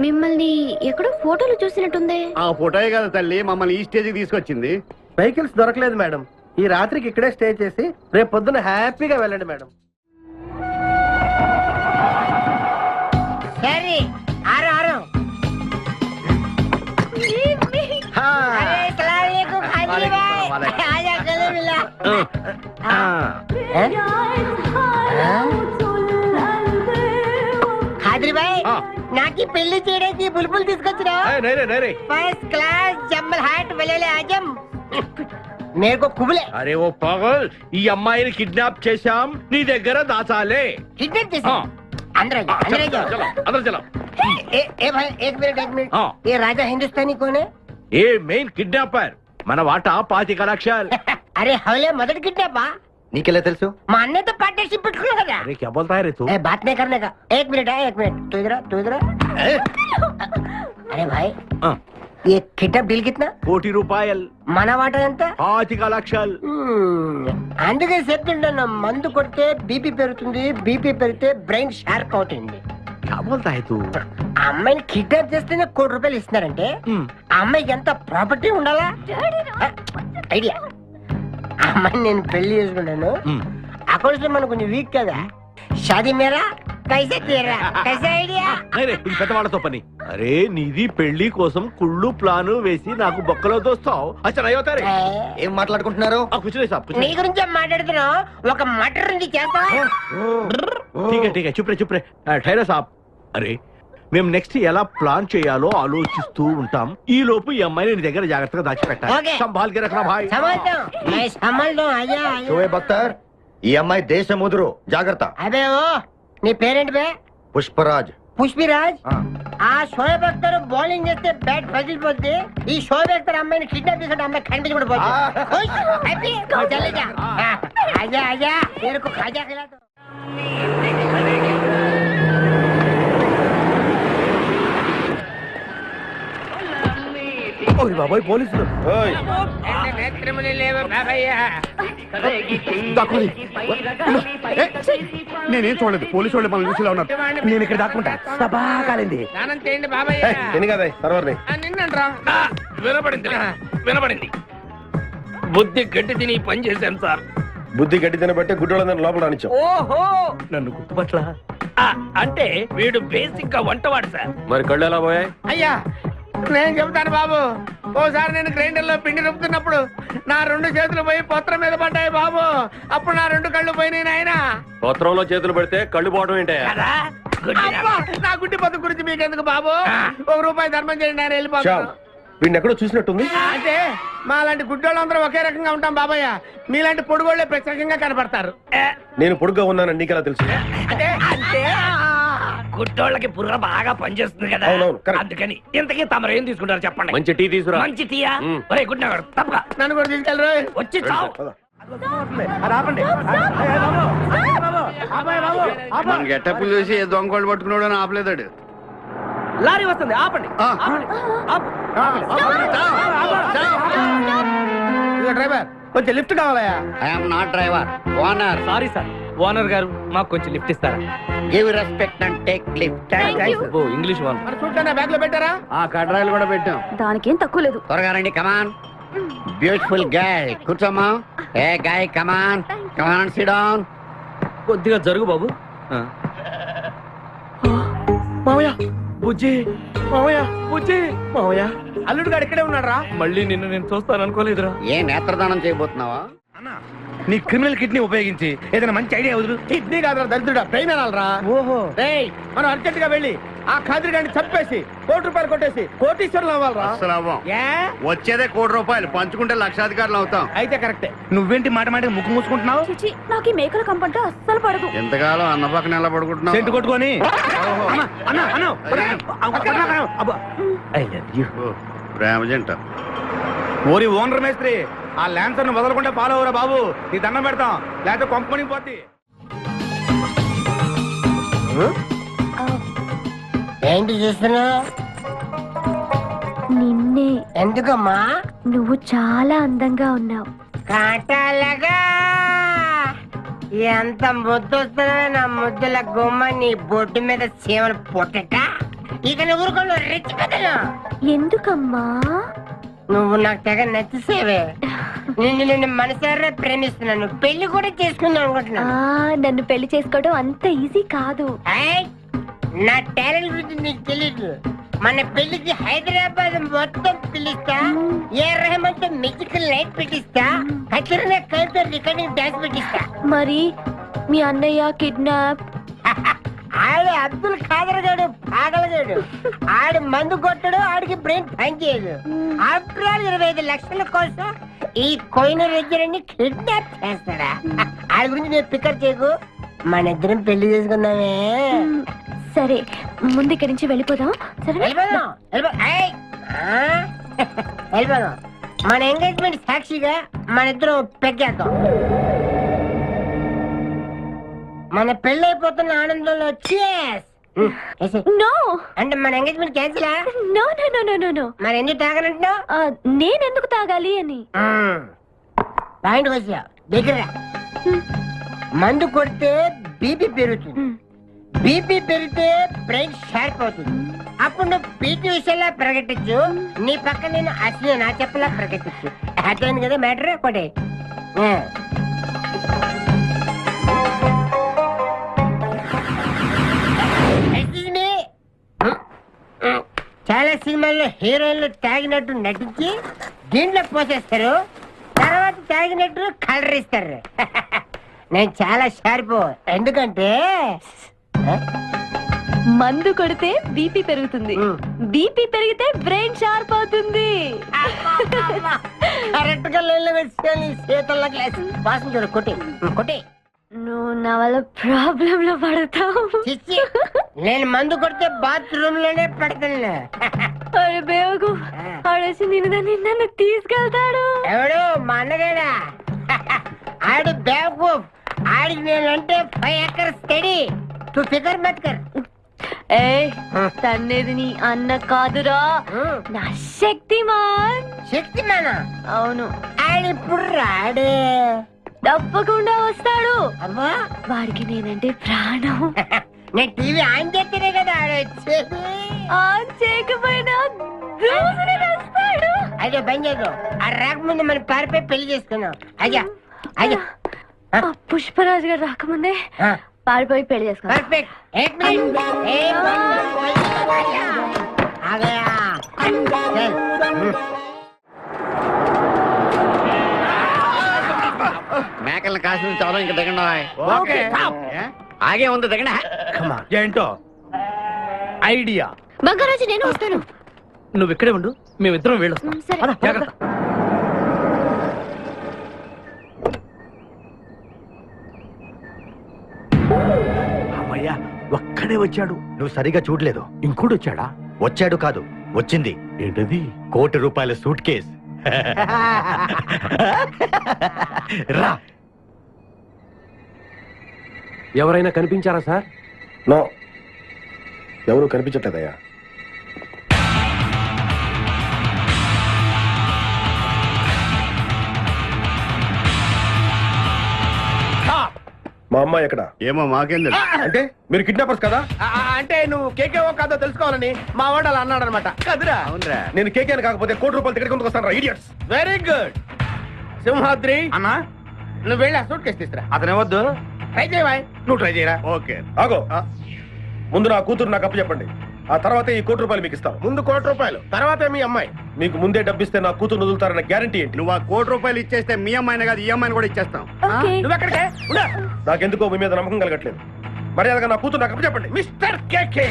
[SPEAKER 4] మిమ్మల్ని ఎక్కడో ఫోటోలు చూసినట్టుంది.
[SPEAKER 7] ఆ ఫోటోయే కదా తల్లి మమ్మల్ని ఈ స్టేజ్కి తీసుకొచ్చింది.
[SPEAKER 6] వెహికల్స్ దొరకలేదు మేడం. ఈ రాత్రికి ఇక్కడే స్టే చేసి రేపు పొద్దున హ్యాపీగా వెళ్ళండి మేడం.
[SPEAKER 10] నాకు పెళ్లి చేయడానికి బుల్బుల్ తీసుకొచ్చినా? ఫస్ట్ క్లాస్ జంబల్ హాట్ వెళ్ళలే ఆజం మేరకు కుబులే.
[SPEAKER 9] అరే ఓ పాగల్, ఈ అమ్మాయిని కిడ్నాప్ చేశాం, నీ దగ్గర దాచాలే.
[SPEAKER 10] కిడ్నాప్ చేసా? अंदर
[SPEAKER 9] चलो।
[SPEAKER 10] भाई एक मिनट ये राजा हिंदुस्तानी कौन है?
[SPEAKER 9] ये मेन किडनैपर मन वाटा 25 लक्षल.
[SPEAKER 10] अरे हवले मदर किडनैपा
[SPEAKER 6] నీకెలా తెలుసు?
[SPEAKER 10] మా అన్నయ్యతో పార్ట్నర్షిప్ పెట్టుకున్నావు కదా
[SPEAKER 9] अरे क्या बोलता है रे तू?
[SPEAKER 10] ए, बात नहीं करने का। एक मिनट है, एक मिनट। तू इधर अरे भाई
[SPEAKER 9] हाँ।
[SPEAKER 10] ये किडनैप डील कितना?
[SPEAKER 9] ₹1,00,00,000
[SPEAKER 10] మన వాటా ఎంత?
[SPEAKER 9] 5,00,000
[SPEAKER 10] అందుకే చెప్తుంటాను, మందు కొడితే బీపీ పెరుగుతుంది, బీపీ పెరిగితే బ్రెయిన్ షార్ప్ అవుతుంది.
[SPEAKER 9] क्या बोलता है तू?
[SPEAKER 10] ఆ అమ్మాయిని కిడ్నాప్ చేస్తేనే ₹1,00,00,000 ఇస్తున్నారంటే ఆ అమ్మాయికి ఎంత ప్రాపర్టీ ఉండాలా? ఐడియా, ఆ అమ్మాయిని నేను పెళ్లి చేసుకున్నాను. అకౌంట్స్ లో మనకు కొంచెం వీక్ కదా. షాదీ మేరా కైసే తీరా కైసే ఐడియా?
[SPEAKER 9] అరే ఇది పెద్దవాళ్ళతో పని. అరే నీది పెళ్లి కోసం కుళ్ళు ప్లాను వేసి నాకు బొక్కలో దోస్తావు. అచ్చా అయ్యోతారే
[SPEAKER 6] ఏం మాట్లాడుకుంటున్నారు?
[SPEAKER 9] కూర్చునే సాబ్
[SPEAKER 10] నీ గురించే మాట్లాడుతున్నావు. ఒక మటర్ ఉంది చేస్తా.
[SPEAKER 9] ठीक है चुप रे ठहरा साहब. అరే మేము నెక్స్ట్ ఎలా ప్లాన్ చేయాలో ఆలోచిస్తూ ఉంటాం. ఈ లోపు ఈ అమ్మాయిని నీ దగ్గర జాగ్రత్తగా దాచిపెట్టాలి.
[SPEAKER 10] ఓకే.
[SPEAKER 9] సంభాల్ కే రఖనా భాయ్.
[SPEAKER 10] సంభాల్తాం, मैं సంభాల్తాం. ఆజా
[SPEAKER 6] షోయబ్ అఖ్తర్, ఈ అమ్మాయి దేశ ముదురు, జాగ్రత్త.
[SPEAKER 10] అదే ఓ నీ పేరేంటి బే?
[SPEAKER 6] పుష్పరాజ్.
[SPEAKER 10] పుష్పిరాజ్. ఆ షోయబ్ అఖ్తర్ బౌలింగ్ చేస్తే బ్యాట్ పగిలిపోద్ది. ఈ షోయబ్ అఖ్తర్ అమ్మాయిని కిడ్నాప్ చేసిన అమ్మాయి కనిపించకుండా పోతుంది. ఖుష్, హ్యాపీ, చలే जा. ఆజా ఆజా तेरे को खाजा खिला दो.
[SPEAKER 9] ఓయ్ బాబాయ్ పోలీసులు. ఓయ్
[SPEAKER 3] దాక్కోండి. నేనేం చూడలేదు, పోలీసు వాళ్ళు మనం చూసిలా ఉన్నారు.
[SPEAKER 9] నేను ఇక్కడ దాక్కుంటా. సభా కాలింది.
[SPEAKER 5] స్నానం చేయండి బాబాయ్. నిన్నంట్రా.
[SPEAKER 2] వినపడింది. బుద్ధి గట్టి తిని ఈ పని చేశాను సార్.
[SPEAKER 7] బుద్ధి గడ్డి తినబట్టే గుడ్డోళ్ళందరూ లోపల రానిచ్చాం.
[SPEAKER 2] ఓహో, నన్ను గుర్తుపట్ల. అంటే వీడు బేసిక్ గా వంటవాడు సార్.
[SPEAKER 8] మరి కళ్ళు ఎలా పోయాయి?
[SPEAKER 5] అయ్యా నేను చెబుతాను బాబు. ఓసారి నేను గ్రైండర్ లో పిండి రుబ్బుతున్నప్పుడు నా 2 చేతులు పోయి పొత్రం మీద పడ్డాయి బాబు. అప్పుడు నా 2 కళ్ళు పోయినాయి నాయన.
[SPEAKER 8] పత్రంలో చేతులు పెడితే కళ్ళు పోవడం ఏంటయ్యా?
[SPEAKER 5] నా గుడ్డి పొత్తు గురించి మీకెందుకు బాబు? ₹1 ధర్మం చేయండి, ఆయన వెళ్ళిపోతాను.
[SPEAKER 7] వీడిని ఎక్కడో చూసినట్టుంది.
[SPEAKER 5] అంటే మా లాంటి గుడ్డోళ్ళందరూ ఒకే రకంగా ఉంటాం బాబయ్య. మీలాంటి పొడుగోళ్లే ప్రత్యేకంగా కనపడతారు.
[SPEAKER 7] నేను పొడుగ్గా ఉన్నానని నీకెలా తెలుసు?
[SPEAKER 5] అంటే
[SPEAKER 2] గుడ్డోళ్ళకి బుర్ర బాగా పనిచేస్తుంది కదా,
[SPEAKER 7] అవునవును, కరెక్ట్.
[SPEAKER 2] అందుకని ఇంతకీ తమరు ఏం తీసుకుంటారు చెప్పండి.
[SPEAKER 8] మంచి టీ తీసుకురా.
[SPEAKER 2] మంచి టీయా? ఒరే గుడ్ నగర్ తప్పగా
[SPEAKER 5] నన్ను కూడా తీసుకెళ్ళరు.
[SPEAKER 2] వచ్చి చావు.
[SPEAKER 3] మన గెటప్పులు చూసి ఏ దొంగోళ్ళు పట్టుకున్నాడు అని ఆపలేదాడు.
[SPEAKER 2] లారీ వస్తుంది, ఆపండి.
[SPEAKER 5] ఇదిగో డ్రైవర్, కొంచెం లిఫ్ట్ కావాలయా?
[SPEAKER 3] I'm not driver, owner.
[SPEAKER 2] Sorry sir, owner గారు మాకు కొంచెం లిఫ్ట్ ఇస్తారా?
[SPEAKER 3] Give respect and take lift.
[SPEAKER 2] ఓ ఇంగ్లీష్ ఓనర్.
[SPEAKER 5] మరి చూడండి, బ్యాగ్ లో పెట్టారా?
[SPEAKER 3] ఆ కడ్రాయిలు కూడా పెట్టాం.
[SPEAKER 1] దానికేం తక్కువ లేదు.
[SPEAKER 3] త్వరగా రండి, కమాన్. బ్యూటిఫుల్ గర్ల్, కూర్చోమ్మా. ఏ గాయ్, కమాన్ కమాన్, సిట్ డౌన్.
[SPEAKER 2] కొద్దిగా జరుగు బాబు. మావయ్య బుజ్జి, మావయ్య బుజ్జి, మావయ్య
[SPEAKER 5] అల్లుడు గారు ఇక్కడే ఉన్నాడు రా.
[SPEAKER 2] మళ్ళీ నిన్ను నేను చూస్తాను అనుకోలేదురా.
[SPEAKER 3] ఏ నేత్రదానం చేయబోతున్నావా?
[SPEAKER 9] నీ క్రిమినల్ కిడ్నీ ఉపయోగించి ఏదైనా మంచి ఐడియా వదులు.
[SPEAKER 5] కిడ్నీ కాదురా దరిద్రుడా, బ్రెయిన్ అనాలరా.
[SPEAKER 9] ఓహో,
[SPEAKER 5] రేయ్, మనం అర్జెంట్ గా వెళ్ళి ఆ ఖాదిరి గారిని చంపేసి ₹1,00,00,000 కొట్టేసి కోటీశ్వరులు అవ్వాలరా.
[SPEAKER 3] అసలు
[SPEAKER 5] ఏ?
[SPEAKER 3] వచ్చేదే ₹1,00,00,000, పంచుకుంటే లక్షాధికారులు అవుతాం.
[SPEAKER 5] అయితే కరెక్టే.
[SPEAKER 9] నువ్వేంటి మాట మాట ముక్కు మూసుకుంటున్నావు?
[SPEAKER 1] చిచి, నాకు ఈ మేకల కంపంటే అస్సలు పడదు.
[SPEAKER 3] ఎంతకాలం అన్న పక్కన ఎలా పడుకుంటున్నావు?
[SPEAKER 9] సెంటు కొట్టుకొని. అన్న, అన్న, అన్న, అబ్బా. I love you.
[SPEAKER 3] ప్రేమ జంట.
[SPEAKER 9] ఓరి ఓనర్ మేస్త్రి, ఆ ల్యాన్సర్ ను వదలకుండా ఫాలో అవరా బాబు. నీ దండం పెడతాం, లేకపోతే కొంపని పోద్ది.
[SPEAKER 10] ఏంటి చూస్తున్నా?
[SPEAKER 1] నిన్నే.
[SPEAKER 10] ఎందుకమ్మా?
[SPEAKER 1] నువ్వు చాలా అందంగా ఉన్నావు.
[SPEAKER 10] కాటాలగా ఎంత ముద్దు వస్తున్నా నా ముద్దుల గుమ్మ నీ బొడ్డు మీద చీమలు పొట్టట. ఇక నువ్వు ఊరుకోను, రెచ్చిపోతాను.
[SPEAKER 1] ఎందుకమ్మా?
[SPEAKER 10] నువ్వు నాకు తెగ నచ్చేసేవే. నిన్ను మనసారా ప్రేమిస్తున్నాను, పెళ్లి కూడా చేసుకుందాం అనుకుంటున్నాను.
[SPEAKER 1] నన్ను పెళ్లి చేసుకోవడం అంత ఈజీ కాదు.
[SPEAKER 10] ఏయ్, నా టాలెంట్ గురించి నీకు తెలీదు. మన పెళ్లికి హైదరాబాద్ మొత్తం పిలుస్తా, ఏ రెహమాన్ తో మ్యూజికల్ నైట్ పెట్టిస్తా, ఖచ్చితంగా కలిపి రికార్డింగ్ డాన్స్ పెట్టిస్తా.
[SPEAKER 1] మరి మీ అన్నయ్య కిడ్నాప్?
[SPEAKER 10] ఆడు అబ్దుల్ ఖాదర్ గాడు పాగలగాడు. ఆడు మందు కొట్టడు, ఆడికి బ్రెయిన్ పనిచేయదు. ఆఫ్టర్ ఆల్ 25 లక్షల కోసం ఈ కోయిన రెడ్డిని కిడ్నాప్ చేస్తాడా? ఆడి గురించి నేను పికర్ చేయకు, మన ఇద్దరం పెళ్లి చేసుకుందామే.
[SPEAKER 1] సరే, ముందు ఇక్కడి నుంచి వెళ్ళిపోదాం. సరే,
[SPEAKER 10] వెళ్ళిపోదాం. మన ఎంగేజ్మెంట్ సాక్షిగా మన ఇద్దరం పెగ్గేద్దాం. మన పెళ్ళైపోతున్న ఆనందంలో cheers.
[SPEAKER 1] నో
[SPEAKER 10] అంటే మన engagement cancel
[SPEAKER 1] no no no no no no
[SPEAKER 10] మరి ఎందుకు తాగనంటున్నావు?
[SPEAKER 1] నేనెందుకు తాగాలి అని
[SPEAKER 10] పాయింట్ వచ్చా దగ్గర మందు కొడితే బీపీ పెరుగుతుంది, బీపీ పెరిగితే బ్రెయిన్ షార్ప్ అవుతుంది. అప్పుడు నువ్వు పీటీ విషయంలో ప్రకటించు, నీ పక్క నేను అసలు నా చెప్పలా ప్రకటించు. అర్థమైంది కదా మ్యాటర్ ఒకటి. చాలా సినిమాల్లో హీరోయిన్లు తాగినట్టు నటించి దీంట్లో పోసేస్తారు, తర్వాత తాగినట్టు కలర్ ఇస్తారు. నేను చాలా షార్ప్, ఎందుకంటే
[SPEAKER 1] మందు కొడితే బీపీ పెరుగుతుంది, బీపీ పెరిగితే బ్రెయిన్ షార్ప్ అవుతుంది.
[SPEAKER 10] కరెక్ట్ గా లైన్లో వేసుకొని చేతుల్లో గ్లాస్ వాసన చూడు. కొట్టి కొట్టి
[SPEAKER 1] నువ్వు నా వల్ల ప్రాబ్లం లో పడతావు.
[SPEAKER 10] చిచ్చి, నేను మందు కొడితే బాత్రూమ్ లోనే పెడతాను.
[SPEAKER 1] అరే బేవకు ఆడేసి నిన్ను తీసుకెళ్తాడు.
[SPEAKER 10] ఎవడు మా అన్నగాడా? ఆడు బేవకూఫ్. ఆడికి నేనంటే 5 acres స్టడీ. తు ఫికర్ మత్ కర్.
[SPEAKER 1] ఏ తన్నేది నీ అన్న కాదురా, నా శక్తిమాన్.
[SPEAKER 10] శక్తిమానా?
[SPEAKER 1] అవును.
[SPEAKER 10] ఆడిప్పుడు రాడే.
[SPEAKER 1] తప్పకుండా వస్తాడు.
[SPEAKER 10] అమ్మా,
[SPEAKER 1] వాడికి నేనంటే ప్రాణం.
[SPEAKER 10] నేను టీవీ ఆన్ చేస్తేనే కదా ఆడ వచ్చేది.
[SPEAKER 1] ఆన్ చేయకపోయినా దూసుని వస్తాడు.
[SPEAKER 10] అయ్యో బంద్ చేద్దాం. ఆ రాకముందు మనం పారిపోయి పెళ్లి చేసుకున్నాం. అయ్యా అయ్యా
[SPEAKER 1] పుష్పరాజు గారు రాకముందే పారిపోయి పెళ్లి చేసుకున్నాం.
[SPEAKER 10] పర్ఫెక్ట్. एक मिनट, एक मिनट आ गया.
[SPEAKER 7] మేకల్ని కాసిన చాలా ఇంకా దిగండి.
[SPEAKER 5] ఓకే
[SPEAKER 7] ఆగే ఉంది దిగండి.
[SPEAKER 5] ఏంటో ఐడియా.
[SPEAKER 1] బంగారాజు నేను వస్తాను.
[SPEAKER 2] నువ్వు ఇక్కడే ఉండు, మేమిద్దరం వెళ్ళొస్తాం.
[SPEAKER 1] సరే.
[SPEAKER 2] పద, జాగ్రత్త.
[SPEAKER 9] అమ్మయ్యా, ఒక్కడే వచ్చాడు.
[SPEAKER 11] నువ్వు సరిగా చూడలేదు.
[SPEAKER 9] ఇంకోటి వచ్చాడా?
[SPEAKER 11] వచ్చాడు కాదు, వచ్చింది.
[SPEAKER 9] ఏంటది?
[SPEAKER 11] ₹1,00,00,000 సూట్ కేస్. రా.
[SPEAKER 8] ఎవరైనా కనిపించారా సార్?
[SPEAKER 7] నో, ఎవరు కనిపించట్లేదయ్యా. మా అమ్మాయి ఎక్కడ? ఏమో మాకేం తెలుసు. అంటే మీరు కిడ్నాపర్స్ కదా?
[SPEAKER 5] అంటే నువ్వు కేకేఓ కాదో తెలుసుకోవాలని మా వాడు అలా అన్నాడు అనమాట. కదురా.
[SPEAKER 7] అవునరా. నేను కేకేని కాకపోతే ₹1,00,00,000 టికెట్ కొనుక్కొస్తాను. ఇడియట్స్.
[SPEAKER 5] Very good. సింహాద్రి
[SPEAKER 7] అన్నా,
[SPEAKER 5] నువ్వు వెళ్ళి ఆ సూట్ కేసు తీసుకురా.
[SPEAKER 7] అతనే వద్దు.
[SPEAKER 5] ట్రై చేయవాయ్.
[SPEAKER 7] నువ్వు ట్రై చేయరా. ఓకే. ఆగో, ముందు నా కూతురు నాకు అప్పు చెప్పండి. ఆ తర్వాత ఈ ₹1,00,00,000 మీకు ఇస్తాను.
[SPEAKER 5] ముందు ₹1,00,00,000, తర్వాత మీ అమ్మాయి.
[SPEAKER 7] మీకు ముందే డబ్బిస్తే నా కూతురు వదులుతారన్న గ్యారంటీ ఏంటి? నువ్వు ఆ ₹1,00,00,000 ఇచ్చేస్తే మీ అమ్మాయిని కాదు ఈ అమ్మాయిని కూడా ఇచ్చేస్తాం.
[SPEAKER 1] ఓకే.
[SPEAKER 5] నువ్వు ఎక్కడికే? ఉండు.
[SPEAKER 7] నాకెందుకో మీ మీద నమ్మకం కలగట్లేదు. మర్యాదగా నా కూతురు నాకు అప్పు చెప్పండి.
[SPEAKER 5] మిస్టర్ కేకే,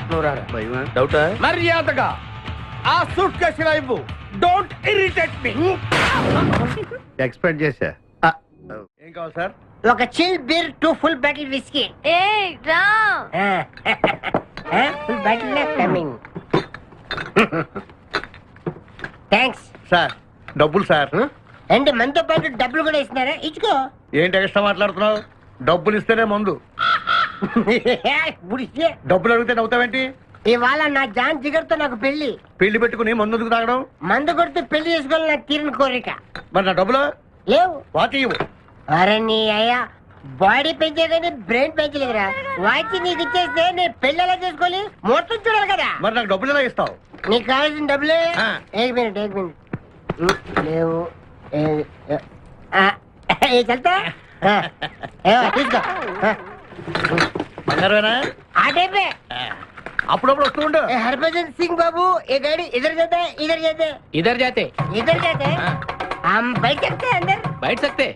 [SPEAKER 5] నువ్వు రారా.
[SPEAKER 7] డౌటా?
[SPEAKER 5] మర్యాదగా ఆ సూట్ కేసు ఇలా ఇవ్వు. Don't irritate me.
[SPEAKER 7] ఎక్స్పెక్ట్ చేశా. ఏం కావాలి సార్?
[SPEAKER 10] ఒక chill beer, 2 full bottle whiskey.
[SPEAKER 1] ఏ రా.
[SPEAKER 10] Full bottle coming. Thanks
[SPEAKER 3] sir, డబ్బులు సార్.
[SPEAKER 10] అంటే మనతో పాటు డబ్బులు కూడా ఇస్తున్నారా? ఇచ్చుకో.
[SPEAKER 3] ఏంటి ఎక్స్ట్రా మాట్లాడుతున్నావు? డబ్బులు ఇస్తేనే మందు.
[SPEAKER 10] గుడిసే.
[SPEAKER 3] డబ్బులు అడిగితే నవ్వుతావేంటి?
[SPEAKER 10] ఇవాళ నా జాన్ జిగర్తో నాకు పెళ్లి.
[SPEAKER 3] పెళ్లి పెట్టుకుని మందు ఎందుకు తాగడం?
[SPEAKER 10] మందు కొడితే పెళ్లి చేసుకోవాలి నాకు తీరిన కోరిక.
[SPEAKER 3] మరి నా డబ్బులు
[SPEAKER 10] లేవు.
[SPEAKER 3] వాటి ఇవ్వు.
[SPEAKER 10] అరే నీ అయ్యా, బాడీ పెంచే కానీ బ్రెయిన్ పెంచలేదురా. వాచి నీకు ఇచ్చేస్తే నేను పెళ్లి ఎలా చేసుకోవాలి? మొత్తం చూడాలి కదా.
[SPEAKER 3] మరి నాకు డబ్బులు ఎలా ఇస్తావు?
[SPEAKER 10] నీకు కావాల్సిన డబ్బులే.
[SPEAKER 3] ఆ.
[SPEAKER 10] ఏక్ మినిట్. లేవు. చల్తా తీసుకో.
[SPEAKER 3] బంగారమేనా?
[SPEAKER 10] ఆ టైపే.
[SPEAKER 3] అప్పుడప్పుడు వస్తూ ఉండు.
[SPEAKER 10] हरभजन सिंह बाबू, ये गाड़ी इधर जाता है, इधर जाते हैं,
[SPEAKER 2] इधर जाते
[SPEAKER 10] इधर जाते हैं. हम बैठ सकते हैं अंदर?
[SPEAKER 2] बैठ सकते,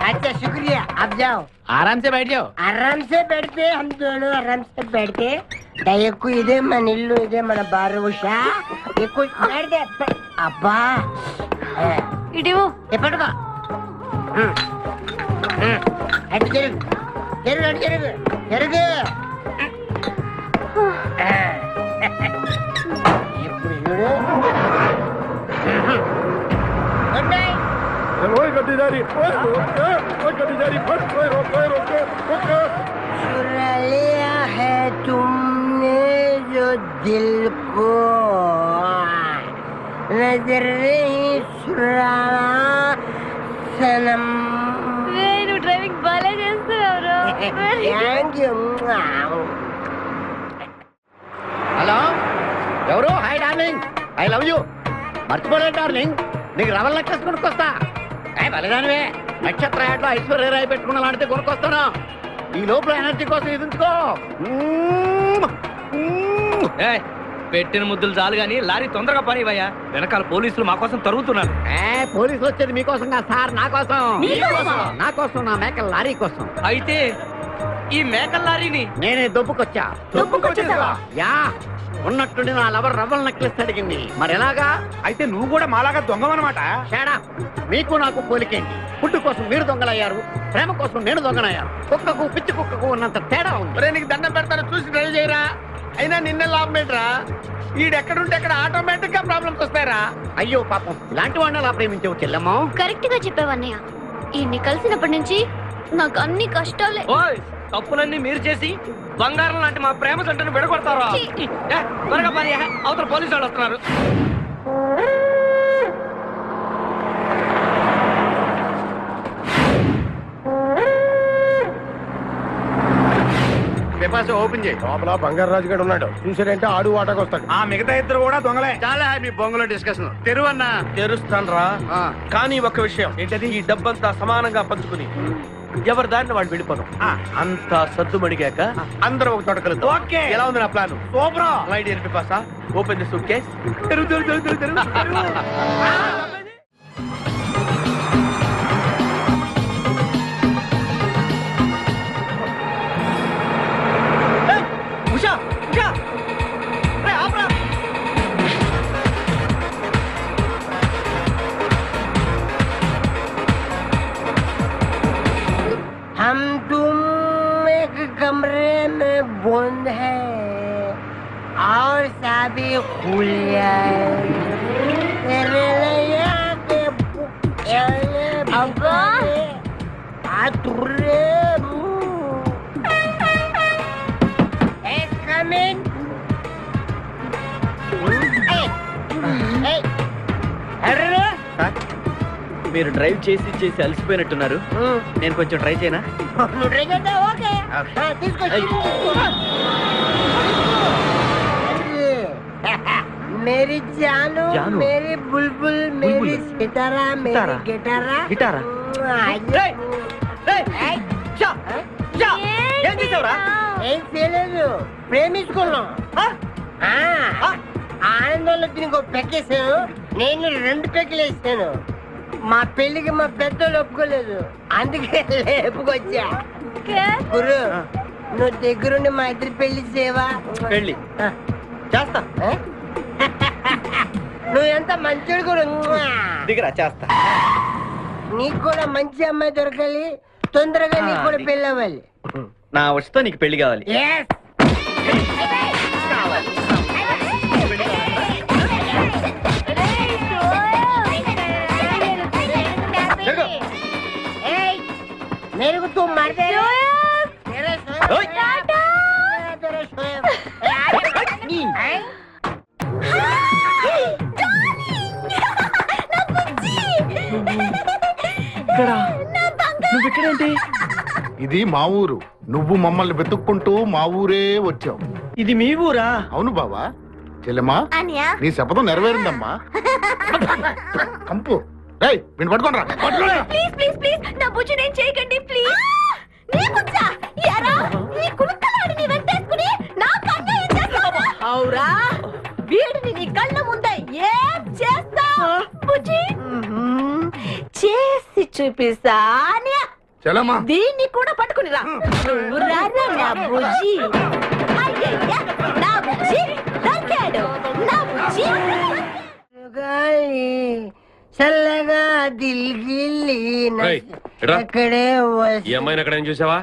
[SPEAKER 10] अच्छा शुक्रिया, आप जाओ.
[SPEAKER 2] आराम से बैठ जाओ.
[SPEAKER 10] आराम से बैठते, हम दोनों आराम से बैठते. దయకు ఇదే మన ఇల్లు, ఇదే మన బారు ఉషా. ఎక్కువ మాట్లాడితే అబ్బా
[SPEAKER 1] ఇటు
[SPEAKER 10] ఎప్పటికో అటు జరుగు జరుగు అటు జరుగు జరుగు. ఇప్పుడు చూడు. Good night. चुरा लिया है तुमने जो दिल को नजर नहीं चुराना सनम
[SPEAKER 1] నువ్వు డ్రైవింగ్ బాగా చేస్తున్నావు
[SPEAKER 10] थैंक यू
[SPEAKER 6] హలో ఎవరు? Hi darling, I love you. మర్చిపోలేదు డార్లింగ్, నీకు రవల్ నెక్లెస్ కొనుక్కొస్తా. బలిదానివే, నక్షత్ర యాడ్లో ఐశ్వర్యరాయ్ పెట్టుకున్న లాంటిది కొనుక్కొస్తాను. ఈ లోపల ఎనర్జీ కోసం ఎదుర్కో.
[SPEAKER 2] ఏయ్, పెట్టిన ముద్దులు చాలు గాని లారీ తొందరగా పని ఇవ్వయ్యా. వెనకాల పోలీసులు మా కోసం తరుగుతున్నారు.
[SPEAKER 6] పోలీసులు వచ్చేది మీకోసం కాదు సార్, నా కోసం. నా కోసం, నా మేకల లారీ కోసం.
[SPEAKER 2] అయితే ఈ మేకల లారీని
[SPEAKER 6] నేనే దొప్పుకొచ్చా. యా, ఉన్నట్టుండి నా లవర్ రవ్వల్ నెక్లెస్ అడిగింది. మరి ఎలాగా?
[SPEAKER 5] అయితే నువ్వు కూడా మాలాగా దొంగవన్నమాట.
[SPEAKER 6] షేడా, మీకు నాకు పోలికేంటి? ఫుడ్ కోసం మీరు దొంగలయ్యారు, ప్రేమ కోసం నేను దొంగనయ్యాను. కుక్కకు పిచ్చి కుక్కకు ఉన్నంత తేడా ఉంది.
[SPEAKER 5] ఒరే నీకు దండం పెడతాను, చూసి డ్రైవ్ చేయరా. అయినా నిన్నే లాభం ఏంట్రా? ఈడెక్కడుంటే అక్కడ ఆటోమేటిక్ గా ప్రాబ్లమ్స్ వస్తాయరా.
[SPEAKER 6] అయ్యో పాపం, ఇలాంటి వాడిని అలా ప్రేమించావు చెల్లెమ్మా.
[SPEAKER 1] కరెక్ట్ గా చెప్పావన్నయ్య. ఈయన్ని కలిసినప్పటి నుంచి నాకు అన్ని కష్టాలే.
[SPEAKER 2] ఓయ్, తప్పులన్నీ మీరు చేసి బంగారం లాంటి మా ప్రేమ జంటను విడగొడతారా? ఏ, త్వరగా పని, అవతల పోలీసు వాళ్ళు వస్తున్నారు.
[SPEAKER 6] ఓపెన్ చేయి.
[SPEAKER 5] లోపల బంగారు రాజు గారు ఉన్నాడు, చూసారంటే ఆడు వాటకు వస్తాడు. ఆ మిగతా ఇద్దరు కూడా దొంగలే.
[SPEAKER 6] చాలా మీ బొంగులో డిస్కషన్. తెరువన్నా.
[SPEAKER 5] తెరుస్తాను రా, కానీ ఒక విషయం ఏంటది? ఈ డబ్బంతా సమానంగా పంచుకుని ఎవరి దారిని వాడు వెళ్ళిపోను. అంతా సద్దు మడిగాక అందరూ ఒక చోట కలుద్దాం. ఓకే, ఎలా ఉంది నా plan? Super. Right ear Pipasa, open the suitcase.
[SPEAKER 6] Usha, Usha, రే ఆపరా.
[SPEAKER 10] हम तुम एक कमरे में बंद है और साबी खुल जाए तेरे लिए के
[SPEAKER 1] अब्बा।
[SPEAKER 10] आतुरे कमिंग
[SPEAKER 6] మీరు డ్రైవ్ చేసి చేసి అలసిపోయినట్టున్నారు. నేను కొంచెం ట్రై చేయనా?
[SPEAKER 10] నువ్వు ట్రై చేద్దా? ఓకే, తీసుకో. मेरी जानू,
[SPEAKER 6] जानू?
[SPEAKER 10] मेरी बुलबुल, मेरी सितारा, मेरी गिटारा.
[SPEAKER 6] గిటారా? ఏం చేసావురా?
[SPEAKER 10] ఏం చేయలేదు, ప్రేమించుకున్నాం. ఆనందంలో దీనికి ఒక పెక్కేసాను, నేను 2 పెక్కలు వేసాను. మా పెళ్లికి మా పెద్దలు ఒప్పుకోలేదు, అందుకే లేపుకొచ్చా. గురు, నువ్వు దగ్గరుండి మా ఇద్దరు పెళ్లి చేయవా?
[SPEAKER 6] పెళ్ళి చేస్తా.
[SPEAKER 10] నువ్వు ఎంత మంచోడు గురు.
[SPEAKER 6] దిగరా, చేస్తా.
[SPEAKER 10] నీకు కూడా మంచి అమ్మాయి దొరకాలి, తొందరగా నీకు కూడా పెళ్లి అవ్వాలి.
[SPEAKER 6] నా వచ్చుతో నీకు పెళ్లి కావాలి.
[SPEAKER 10] Yes. Hey, मेरे को तुम मार दे रहे हो? तेरे
[SPEAKER 2] నువ్వు ఇక్కడేంటి?
[SPEAKER 3] ఇది మా ఊరు, నువ్వు మమ్మల్ని వెతుక్కుంటూ మా ఊరే వచ్చావు.
[SPEAKER 6] ఇది మీ ఊరా?
[SPEAKER 3] అవును బావా. చెల్లెమ్మా, నీ శపథం నెరవేరిందమ్మా. కంపు రేయ్, వీడిని పట్టుకోండి రా.
[SPEAKER 1] ప్లీజ్ ప్లీజ్ ప్లీజ్ నా బుజ్జి నేను చేయకండి ప్లీజ్. నీకొచ్చా యారా ఈ కుక్కలాడిని వెంటేసుకుని నా కన్ను చేస్తావా? అవురా, వీడిని నీ కళ్ళ ముందే ఏం చేస్తావు బుజ్జి? చేసి చూపిస్తానే.
[SPEAKER 3] చెల్లెమ్మా,
[SPEAKER 1] దీన్ని కూడా పట్టుకుని రా. నువ్వు రారా నా బుజ్జి. అయ్యయ్య, నా బుజ్జి దొరికాడు. నా బుజ్జి
[SPEAKER 10] చల్లగా దిల్గిల్లి అక్కడే
[SPEAKER 8] ఈ అమ్మాయిని ఎక్కడ చూసావా?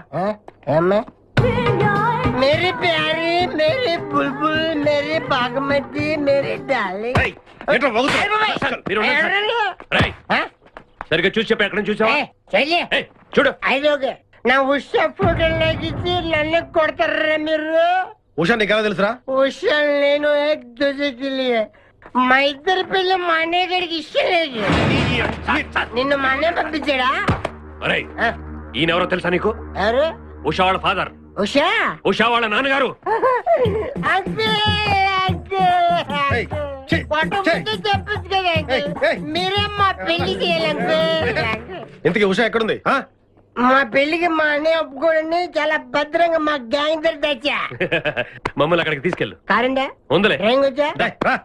[SPEAKER 10] मेरी प्यारी, मेरी बुलबुल, मेरी बागमती, मेरी डार्लिंग.
[SPEAKER 8] సరిగ్గా చూసి చెప్పి ఎక్కడ చూసావా
[SPEAKER 10] చెల్లి
[SPEAKER 8] ఏయ్, చూడు
[SPEAKER 10] అదొకే నా ఉషా ఫోటోలు నాకు ఇచ్చి నన్ను కొడతారా మీరు?
[SPEAKER 7] ఉషా నీకు ఎలా తెలుసురా?
[SPEAKER 10] ఉషా నేను ఏక్ దూజేకి లియే. మా ఇద్దరి పిల్ల మా అన్నయ్య గడికి ఇష్టం లేదు. నిన్ను మా అన్నయ్య పంపించాడా?
[SPEAKER 8] ఒరేయ్,
[SPEAKER 10] ఆ,
[SPEAKER 8] ఈయనెవరో తెలుసా నీకు?
[SPEAKER 10] ఎవరు?
[SPEAKER 8] ఉషా వాళ్ళ ఫాదర్,
[SPEAKER 10] ఉషా?
[SPEAKER 8] ఉషా వాళ్ళ నాన్నగారు.
[SPEAKER 10] అంకుల్,
[SPEAKER 7] ఏయ్, ఛీ,
[SPEAKER 10] కొట్టకపోతే చెప్పొచ్చు కదా అంకుల్.
[SPEAKER 7] ఏయ్.
[SPEAKER 10] మీరే మా పెళ్లి చేయాలి అంకుల్.
[SPEAKER 7] ఇంతకీ ఉషా ఎక్కడుంది? ఆ?
[SPEAKER 10] మా పెళ్లికి మా అన్నయ్య ఒప్పుకోండి, చాలా భద్రంగా మా గ్యాంగ్ దగ్గర తెచ్చా.
[SPEAKER 8] మమ్మల్ని అక్కడికి తీసుకెళ్ళు.
[SPEAKER 10] కారండా
[SPEAKER 8] ఉందలే.
[SPEAKER 10] ఏం వచ్చా?
[SPEAKER 7] డేయ్, రా.